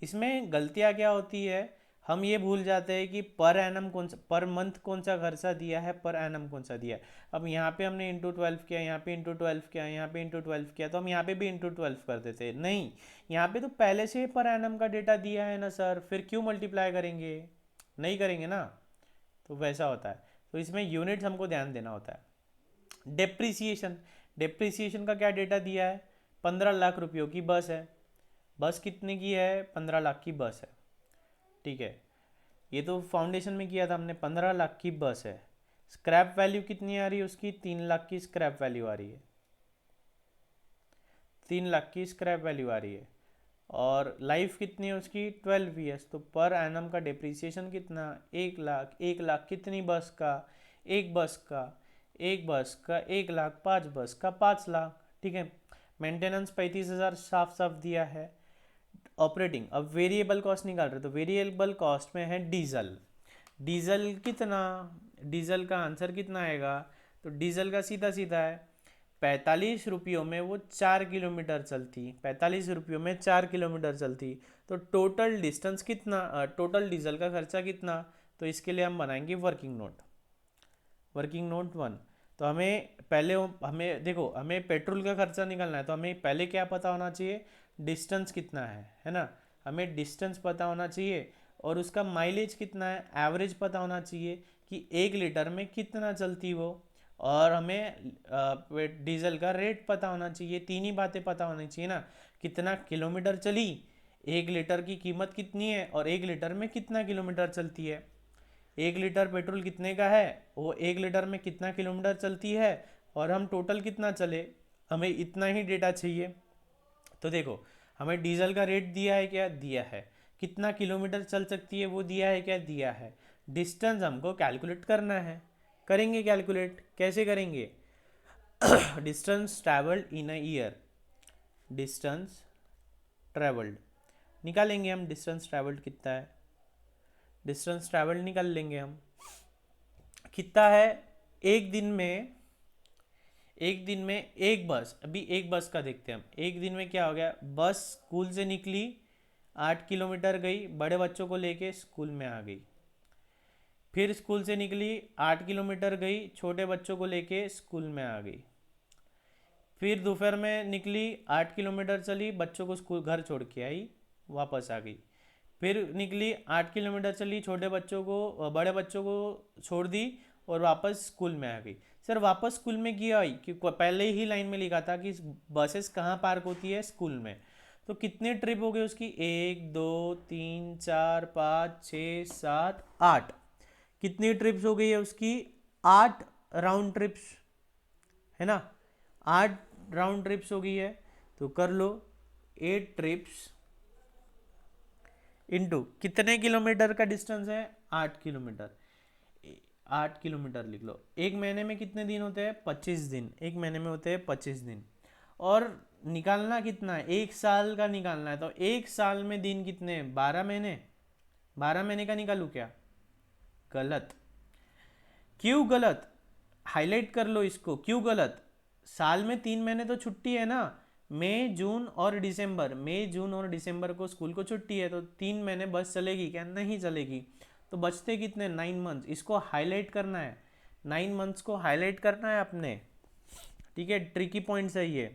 इसमें गलतियाँ क्या होती है, हम ये भूल जाते हैं कि पर एनम कौन सा, पर मंथ कौन सा खर्चा दिया है, पर एनम कौन सा दिया है। अब यहाँ पे हमने इंटू 12 किया, यहाँ पे इंटू 12 किया, यहाँ पे इंटू 12 किया, तो हम यहाँ पे भी इंटू 12 कर देते हैं। नहीं, यहाँ पे तो पहले से ही पर एनम का डेटा दिया है ना सर, फिर क्यों मल्टीप्लाई करेंगे, नहीं करेंगे ना, तो वैसा होता है। तो इसमें यूनिट्स हमको ध्यान देना होता है। डेप्रिसिएशन, डेप्रिसिएशन का क्या डेटा दिया है, 15 लाख रुपयों की बस है, बस कितने की है, 15 लाख की बस है, ठीक है। ये तो फाउंडेशन में किया था हमने, 15 लाख की बस है। स्क्रैप वैल्यू कितनी आ रही है उसकी, 3 लाख की स्क्रैप वैल्यू आ रही है, 3 लाख की स्क्रैप वैल्यू आ रही है। और लाइफ कितनी है उसकी, 12 ईयर्स, तो पर एनम का डिप्रिसिएशन कितना, 1 लाख। 1 लाख कितनी बस का, एक बस का, एक बस का 1 लाख, 5 बस का 5 लाख, ठीक है। मेंटेनेंस 35,000 साफ साफ दिया है। ऑपरेटिंग, अब वेरिएबल कॉस्ट निकाल रहे, तो वेरिएबल कॉस्ट में है डीजल, डीजल कितना, डीजल का आंसर कितना आएगा, तो डीजल का सीधा सीधा है, 45 रुपयों में वो 4 किलोमीटर चलती, 45 रुपयों में 4 किलोमीटर चलती, तो टोटल डिस्टेंस कितना, टोटल डीजल का खर्चा कितना। तो इसके लिए हम बनाएंगे वर्किंग नोट, वर्किंग नोट 1। तो हमें पहले, हमें देखो हमें पेट्रोल का खर्चा निकालना है, तो हमें पहले क्या पता होना चाहिए, डिस्टेंस कितना है ना, हमें डिस्टेंस पता होना चाहिए, और उसका माइलेज कितना है, एवरेज पता होना चाहिए कि 1 लीटर में कितना चलती वो, और हमें डीजल का रेट पता होना चाहिए। तीन ही बातें पता होनी चाहिए ना, कितना किलोमीटर चली, 1 लीटर की कीमत कितनी है, और 1 लीटर में कितना किलोमीटर चलती है। 1 लीटर पेट्रोल कितने का है, वो 1 लीटर में कितना किलोमीटर चलती है, और हम टोटल कितना चले, हमें इतना ही डेटा चाहिए। तो देखो हमें डीजल का रेट दिया है क्या, दिया है, कितना किलोमीटर चल सकती है वो दिया है क्या, दिया है। डिस्टेंस हमको कैलकुलेट करना है, करेंगे कैलकुलेट, कैसे करेंगे distance travelled in a year, distance travelled, निकालेंगे हम डिस्टेंस ट्रैवल्ड कितना है, डिस्टेंस ट्रैवल्ड निकाल लेंगे हम कितना है। एक दिन में, एक दिन में एक बस, अभी एक बस का देखते हैं हम, एक दिन में क्या हो गया, बस स्कूल से निकली 8 किलोमीटर गई, बड़े बच्चों को लेके स्कूल में आ गई, फिर स्कूल से निकली 8 किलोमीटर गई, छोटे बच्चों को लेके स्कूल में आ गई, फिर दोपहर में निकली 8 किलोमीटर चली, बच्चों को स्कूल घर छोड़ के आई, वापस आ गई, फिर निकली 8 किलोमीटर चली, छोटे बच्चों को बड़े बच्चों को छोड़ दी और वापस स्कूल में आ गई। सर वापस स्कूल में क्यों आई, क्योंकि पहले ही लाइन में लिखा था कि बसेस कहाँ पार्क होती है, स्कूल में। तो कितने ट्रिप हो गए उसकी, 1 2 3 4 5 6 7 8, कितनी ट्रिप्स हो गई है उसकी, 8 राउंड ट्रिप्स, है ना, 8 राउंड ट्रिप्स हो गई है। तो कर लो 8 ट्रिप्स इनटू कितने किलोमीटर का डिस्टेंस है, 8 किलोमीटर, 8 किलोमीटर लिख लो। एक महीने में कितने दिन होते हैं, 25 दिन, एक महीने में होते हैं 25 दिन। और निकालना कितना है, एक साल का निकालना है, तो एक साल में दिन कितने हैं, 12 महीने, 12 महीने का निकालू क्या, गलत। क्यों गलत, हाईलाइट कर लो इसको, क्यों गलत, साल में 3 महीने तो छुट्टी है ना, मई जून और दिसंबर, मई जून और दिसंबर को स्कूल को छुट्टी है, तो 3 महीने बस चलेगी क्या, नहीं चलेगी। तो बचते कितने, 9 मंथ्स, इसको हाईलाइट करना है, 9 मंथ्स को हाईलाइट करना है आपने, ठीक है, ट्रिकी पॉइंट है ये।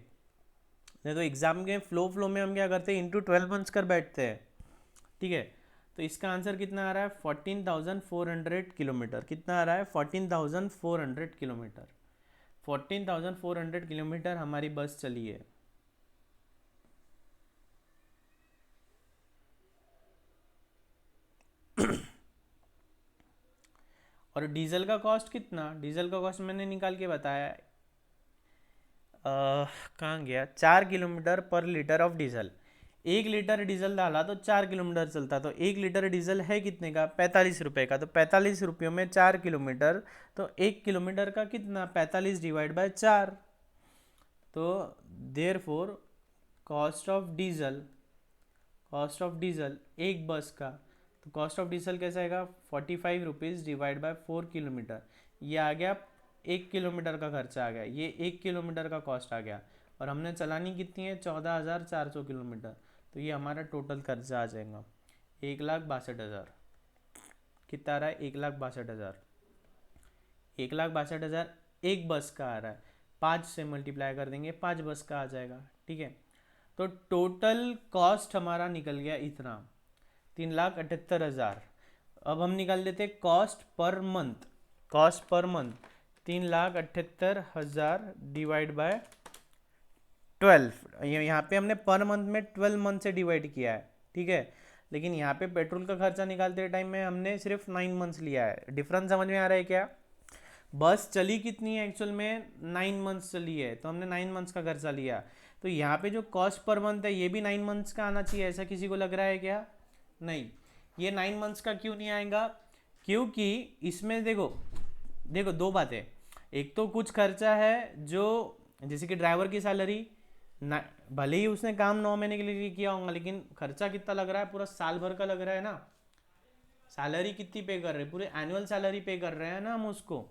नहीं तो एग्जाम के फ्लो में हम क्या करते हैं, इंटू 12 मंथ्स कर बैठते हैं, ठीक है। तो इसका आंसर कितना आ रहा है, 14,400 किलोमीटर, कितना आ रहा है, 14,400 किलोमीटर, 14,400 किलोमीटर हमारी बस चली है। और डीजल का कॉस्ट कितना, डीजल का कॉस्ट मैंने निकाल के बताया, कहाँ गया, 4 किलोमीटर पर litre of diesel, 1 litre diesel डाला तो 4 किलोमीटर चलता, तो 1 लीटर डीजल है कितने का, 45 रुपये का, तो 45 रुपयों में 4 किलोमीटर, तो 1 किलोमीटर का कितना, 45 डिवाइड बाय 4, तो therefore cost of diesel, cost of diesel एक बस का, तो कॉस्ट ऑफ डीजल कैसा आएगा, 45 रुपीज़ डिवाइड बाय 4 किलोमीटर, ये आ गया 1 किलोमीटर का खर्चा आ गया, ये 1 किलोमीटर का कॉस्ट आ गया, और हमने चलानी कितनी है, 14,400 किलोमीटर, तो ये हमारा टोटल खर्चा आ जाएगा 1,62,000, कितना आ रहा है, 1,62,000, 1,62,000 एक बस का आ रहा है, 5 से मल्टीप्लाई कर देंगे, 5 बस का आ जाएगा, ठीक है। तो टोटल कॉस्ट हमारा निकल गया इतना, 3,78,000। अब हम निकाल लेते cost per month, cost per month 3,78,000 divide by 12, यहाँ पे हमने पर मंथ में 12 मंथ से डिवाइड किया है, ठीक है, लेकिन यहाँ पे पेट्रोल का खर्चा निकालते टाइम में हमने सिर्फ 9 मंथ्स लिया है। डिफरेंस समझ में आ रहा है क्या, बस चली कितनी है एक्चुअल में, 9 मंथ्स चली है, तो हमने 9 मंथ्स का खर्चा लिया, तो यहाँ पे जो कॉस्ट पर मंथ है ये भी 9 मंथ्स का आना चाहिए, ऐसा किसी को लग रहा है क्या, नहीं, ये 9 मंथ्स का क्यों नहीं आएगा, क्योंकि इसमें देखो, देखो दो बातें, एक तो कुछ खर्चा है जो, जैसे कि ड्राइवर की सैलरी, भले ही उसने काम 9 महीने के लिए किया होगा, लेकिन खर्चा कितना लग रहा है, पूरा साल भर का लग रहा है ना, सैलरी कितनी पे कर रहे हैं, पूरे एनुअल सैलरी पे कर रहे हैं ना हम उसको,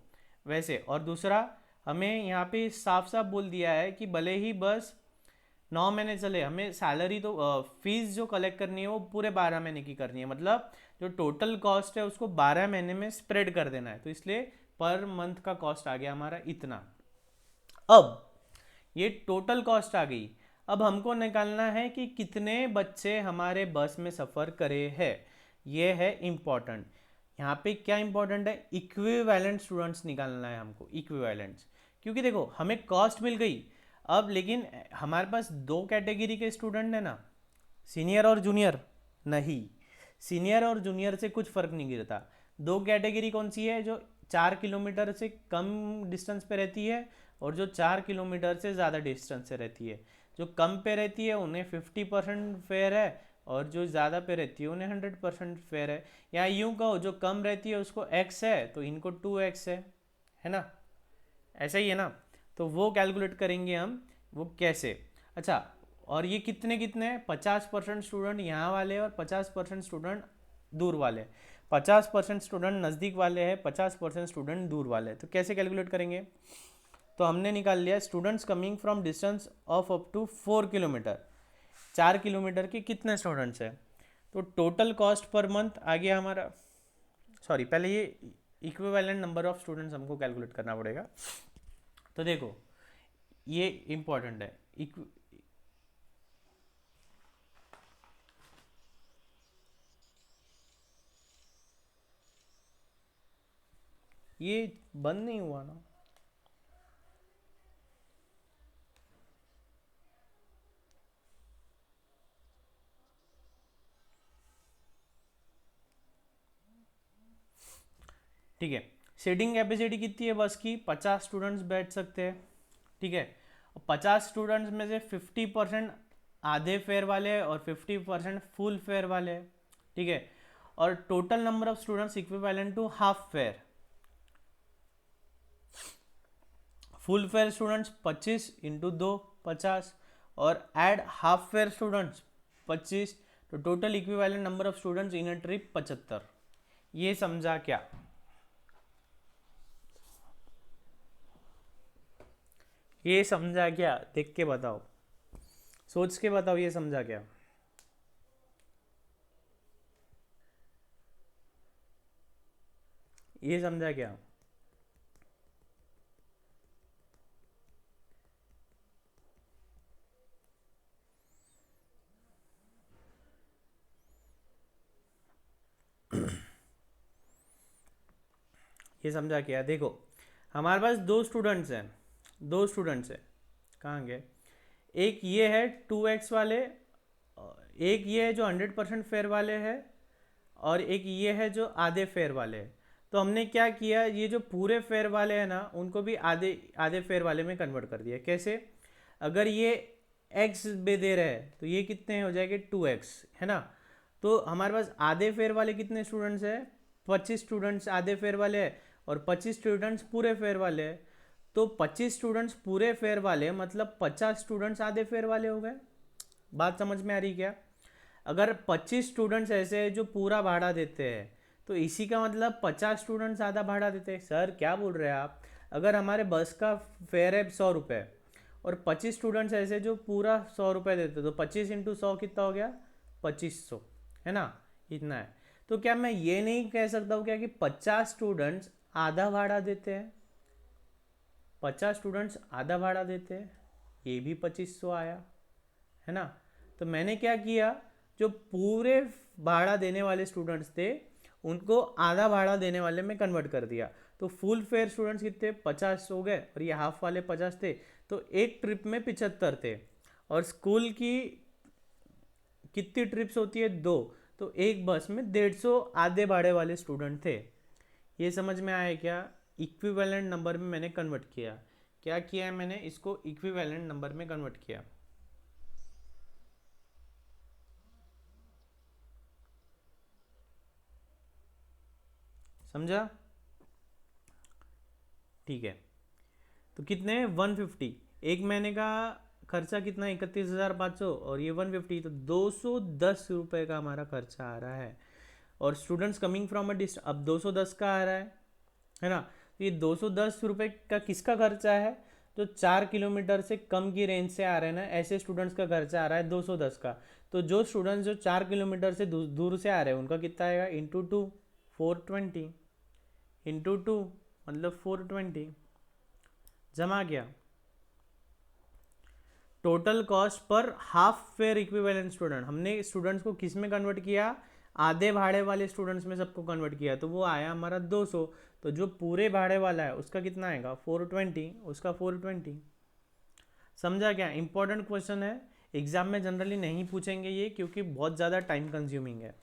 वैसे। और दूसरा, हमें यहाँ पे साफ साफ बोल दिया है कि भले ही बस 9 महीने चले, हमें सैलरी तो फीस जो कलेक्ट करनी है वो पूरे 12 महीने की करनी है, मतलब जो टोटल कॉस्ट है उसको 12 महीने में स्प्रेड कर देना है, तो इसलिए पर मंथ का कॉस्ट आ गया हमारा इतना। अब ये टोटल कॉस्ट आ गई, अब हमको निकालना है कि कितने बच्चे हमारे बस में सफ़र करे हैं, ये है इम्पॉर्टेंट। यहाँ पे क्या इम्पोर्टेंट है, इक्विवेलेंट स्टूडेंट्स निकालना है हमको, इक्विवेलेंट्स, क्योंकि देखो हमें कॉस्ट मिल गई, अब लेकिन हमारे पास 2 कैटेगरी के स्टूडेंट है ना, सीनियर और जूनियर, नहीं, सीनियर और जूनियर से कुछ फर्क नहीं गिरता। 2 कैटेगरी कौन सी है, जो 4 किलोमीटर से कम डिस्टेंस पे रहती है, और जो 4 किलोमीटर से ज़्यादा डिस्टेंस से रहती है। जो कम पे रहती है उन्हें 50% फेयर है, और जो ज़्यादा पे रहती है उन्हें 100% फेयर है। या यूँ कहो, जो कम रहती है उसको x है तो इनको 2x है ना, ऐसा ही है ना। तो वो कैलकुलेट करेंगे हम, वो कैसे, अच्छा। और ये कितने कितने हैं, 50% स्टूडेंट यहाँ वाले और 50% स्टूडेंट दूर वाले। 50% स्टूडेंट नज़दीक वाले हैं, 50% स्टूडेंट दूर वाले हैं। तो कैसे कैलकुलेट करेंगे? तो हमने निकाल लिया students coming from distance of up to 4 kilometre. 4 kilometre के कितने स्टूडेंट्स हैं? तो टोटल कॉस्ट पर मंथ आ गया हमारा, सॉरी पहले ये इक्विवेलेंट नंबर ऑफ स्टूडेंट्स हमको कैलकुलेट करना पड़ेगा। तो देखो ये इंपॉर्टेंट है, ये बंद नहीं हुआ ना? ठीक है, सीटिंग कैपेसिटी कितनी है बस की? 50 स्टूडेंट्स बैठ सकते हैं। ठीक है, 50 स्टूडेंट्स में से 50% आधे फेयर वाले हैं और 50% फुल फेयर वाले हैं। ठीक है, और total number of students equivalent to half fare. Full fare students 25 into 2 50, और एड हाफ फेयर स्टूडेंट्स 25, तो total equivalent number of students in a trip 75। ये समझा क्या? ये समझा क्या? देख के बताओ, सोच के बताओ, ये समझा क्या? ये समझा क्या? ये समझा क्या? देखो हमारे पास दो स्टूडेंट्स हैं, कहाँ गए? एक ये है 2x वाले, एक ये है जो 100% फेयर वाले है, और एक ये है जो आधे फेयर वाले हैं। तो हमने क्या किया, ये जो पूरे फेयर वाले हैं ना उनको भी आधे आधे फेयर वाले में कन्वर्ट कर दिया। कैसे? अगर ये x में दे रहे हैं तो ये कितने हो जाएंगे, 2x, है ना? तो हमारे पास आधे फेयर वाले कितने स्टूडेंट्स हैं? 25 स्टूडेंट्स आधे फेयर वाले हैं और 25 स्टूडेंट्स पूरे फेयर वाले हैं। तो 25 स्टूडेंट्स पूरे फेयर वाले मतलब 50 स्टूडेंट्स आधे फेयर वाले हो गए। बात समझ में आ रही क्या? अगर 25 स्टूडेंट्स ऐसे हैं जो पूरा भाड़ा देते हैं, तो इसी का मतलब 50 स्टूडेंट्स आधा भाड़ा देते हैं। सर क्या बोल रहे हैं आप? अगर हमारे बस का फेयर है 100 रुपये और 25 स्टूडेंट्स ऐसे जो पूरा 100 रुपये देते हैं, तो 25 इंटू 100 कितना हो गया? 2500, है ना? इतना है। तो क्या मैं ये नहीं कह सकता हूँ क्या कि 50 स्टूडेंट्स आधा भाड़ा देते हैं? 50 स्टूडेंट्स आधा भाड़ा देते हैं, ये भी 2500 आया, है ना? तो मैंने क्या किया, जो पूरे भाड़ा देने वाले स्टूडेंट्स थे उनको आधा भाड़ा देने वाले में कन्वर्ट कर दिया। तो फुल फेयर स्टूडेंट्स कितने? 50 हो गए, और ये हाफ वाले 50 थे, तो एक ट्रिप में 75 थे। और स्कूल की कितनी ट्रिप्स होती है? 2। तो एक बस में 150 आधे भाड़े वाले स्टूडेंट थे। ये समझ में आया क्या? इक्विवेलेंट नंबर में मैंने कन्वर्ट किया। क्या किया है मैंने? इसको इक्विवेलेंट नंबर में कन्वर्ट किया। समझा? ठीक है, तो कितने हैं? 150। एक महीने का खर्चा कितना? 31,500, और ये 150, तो 210 रुपये का हमारा खर्चा आ रहा है। और स्टूडेंट्स कमिंग फ्रॉम अ डिस्ट, अब 210 का आ रहा है ना? तो ये 210 रुपये का किसका खर्चा है? जो 4 किलोमीटर से कम की रेंज से आ रहे हैं ना, ऐसे स्टूडेंट्स का खर्चा आ रहा है 210 का। तो जो स्टूडेंट्स जो 4 किलोमीटर से दूर से आ रहे हैं उनका कितना आएगा? इंटू 2, 420, इंटू 2 मतलब 420, जमा गया। टोटल कॉस्ट पर हाफ फेयर इक्विवेलेंट स्टूडेंट, हमने स्टूडेंट्स को किस में कन्वर्ट किया? आधे भाड़े वाले स्टूडेंट्स में सबको कन्वर्ट किया, तो वो आया हमारा 200। तो जो पूरे भाड़े वाला है उसका कितना आएगा? 420, उसका 420। समझा क्या? इंपॉर्टेंट क्वेश्चन है, एग्जाम में जनरली नहीं पूछेंगे ये, क्योंकि बहुत ज़्यादा टाइम कंज्यूमिंग है।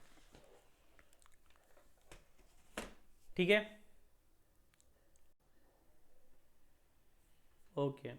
ठीक है, ओके।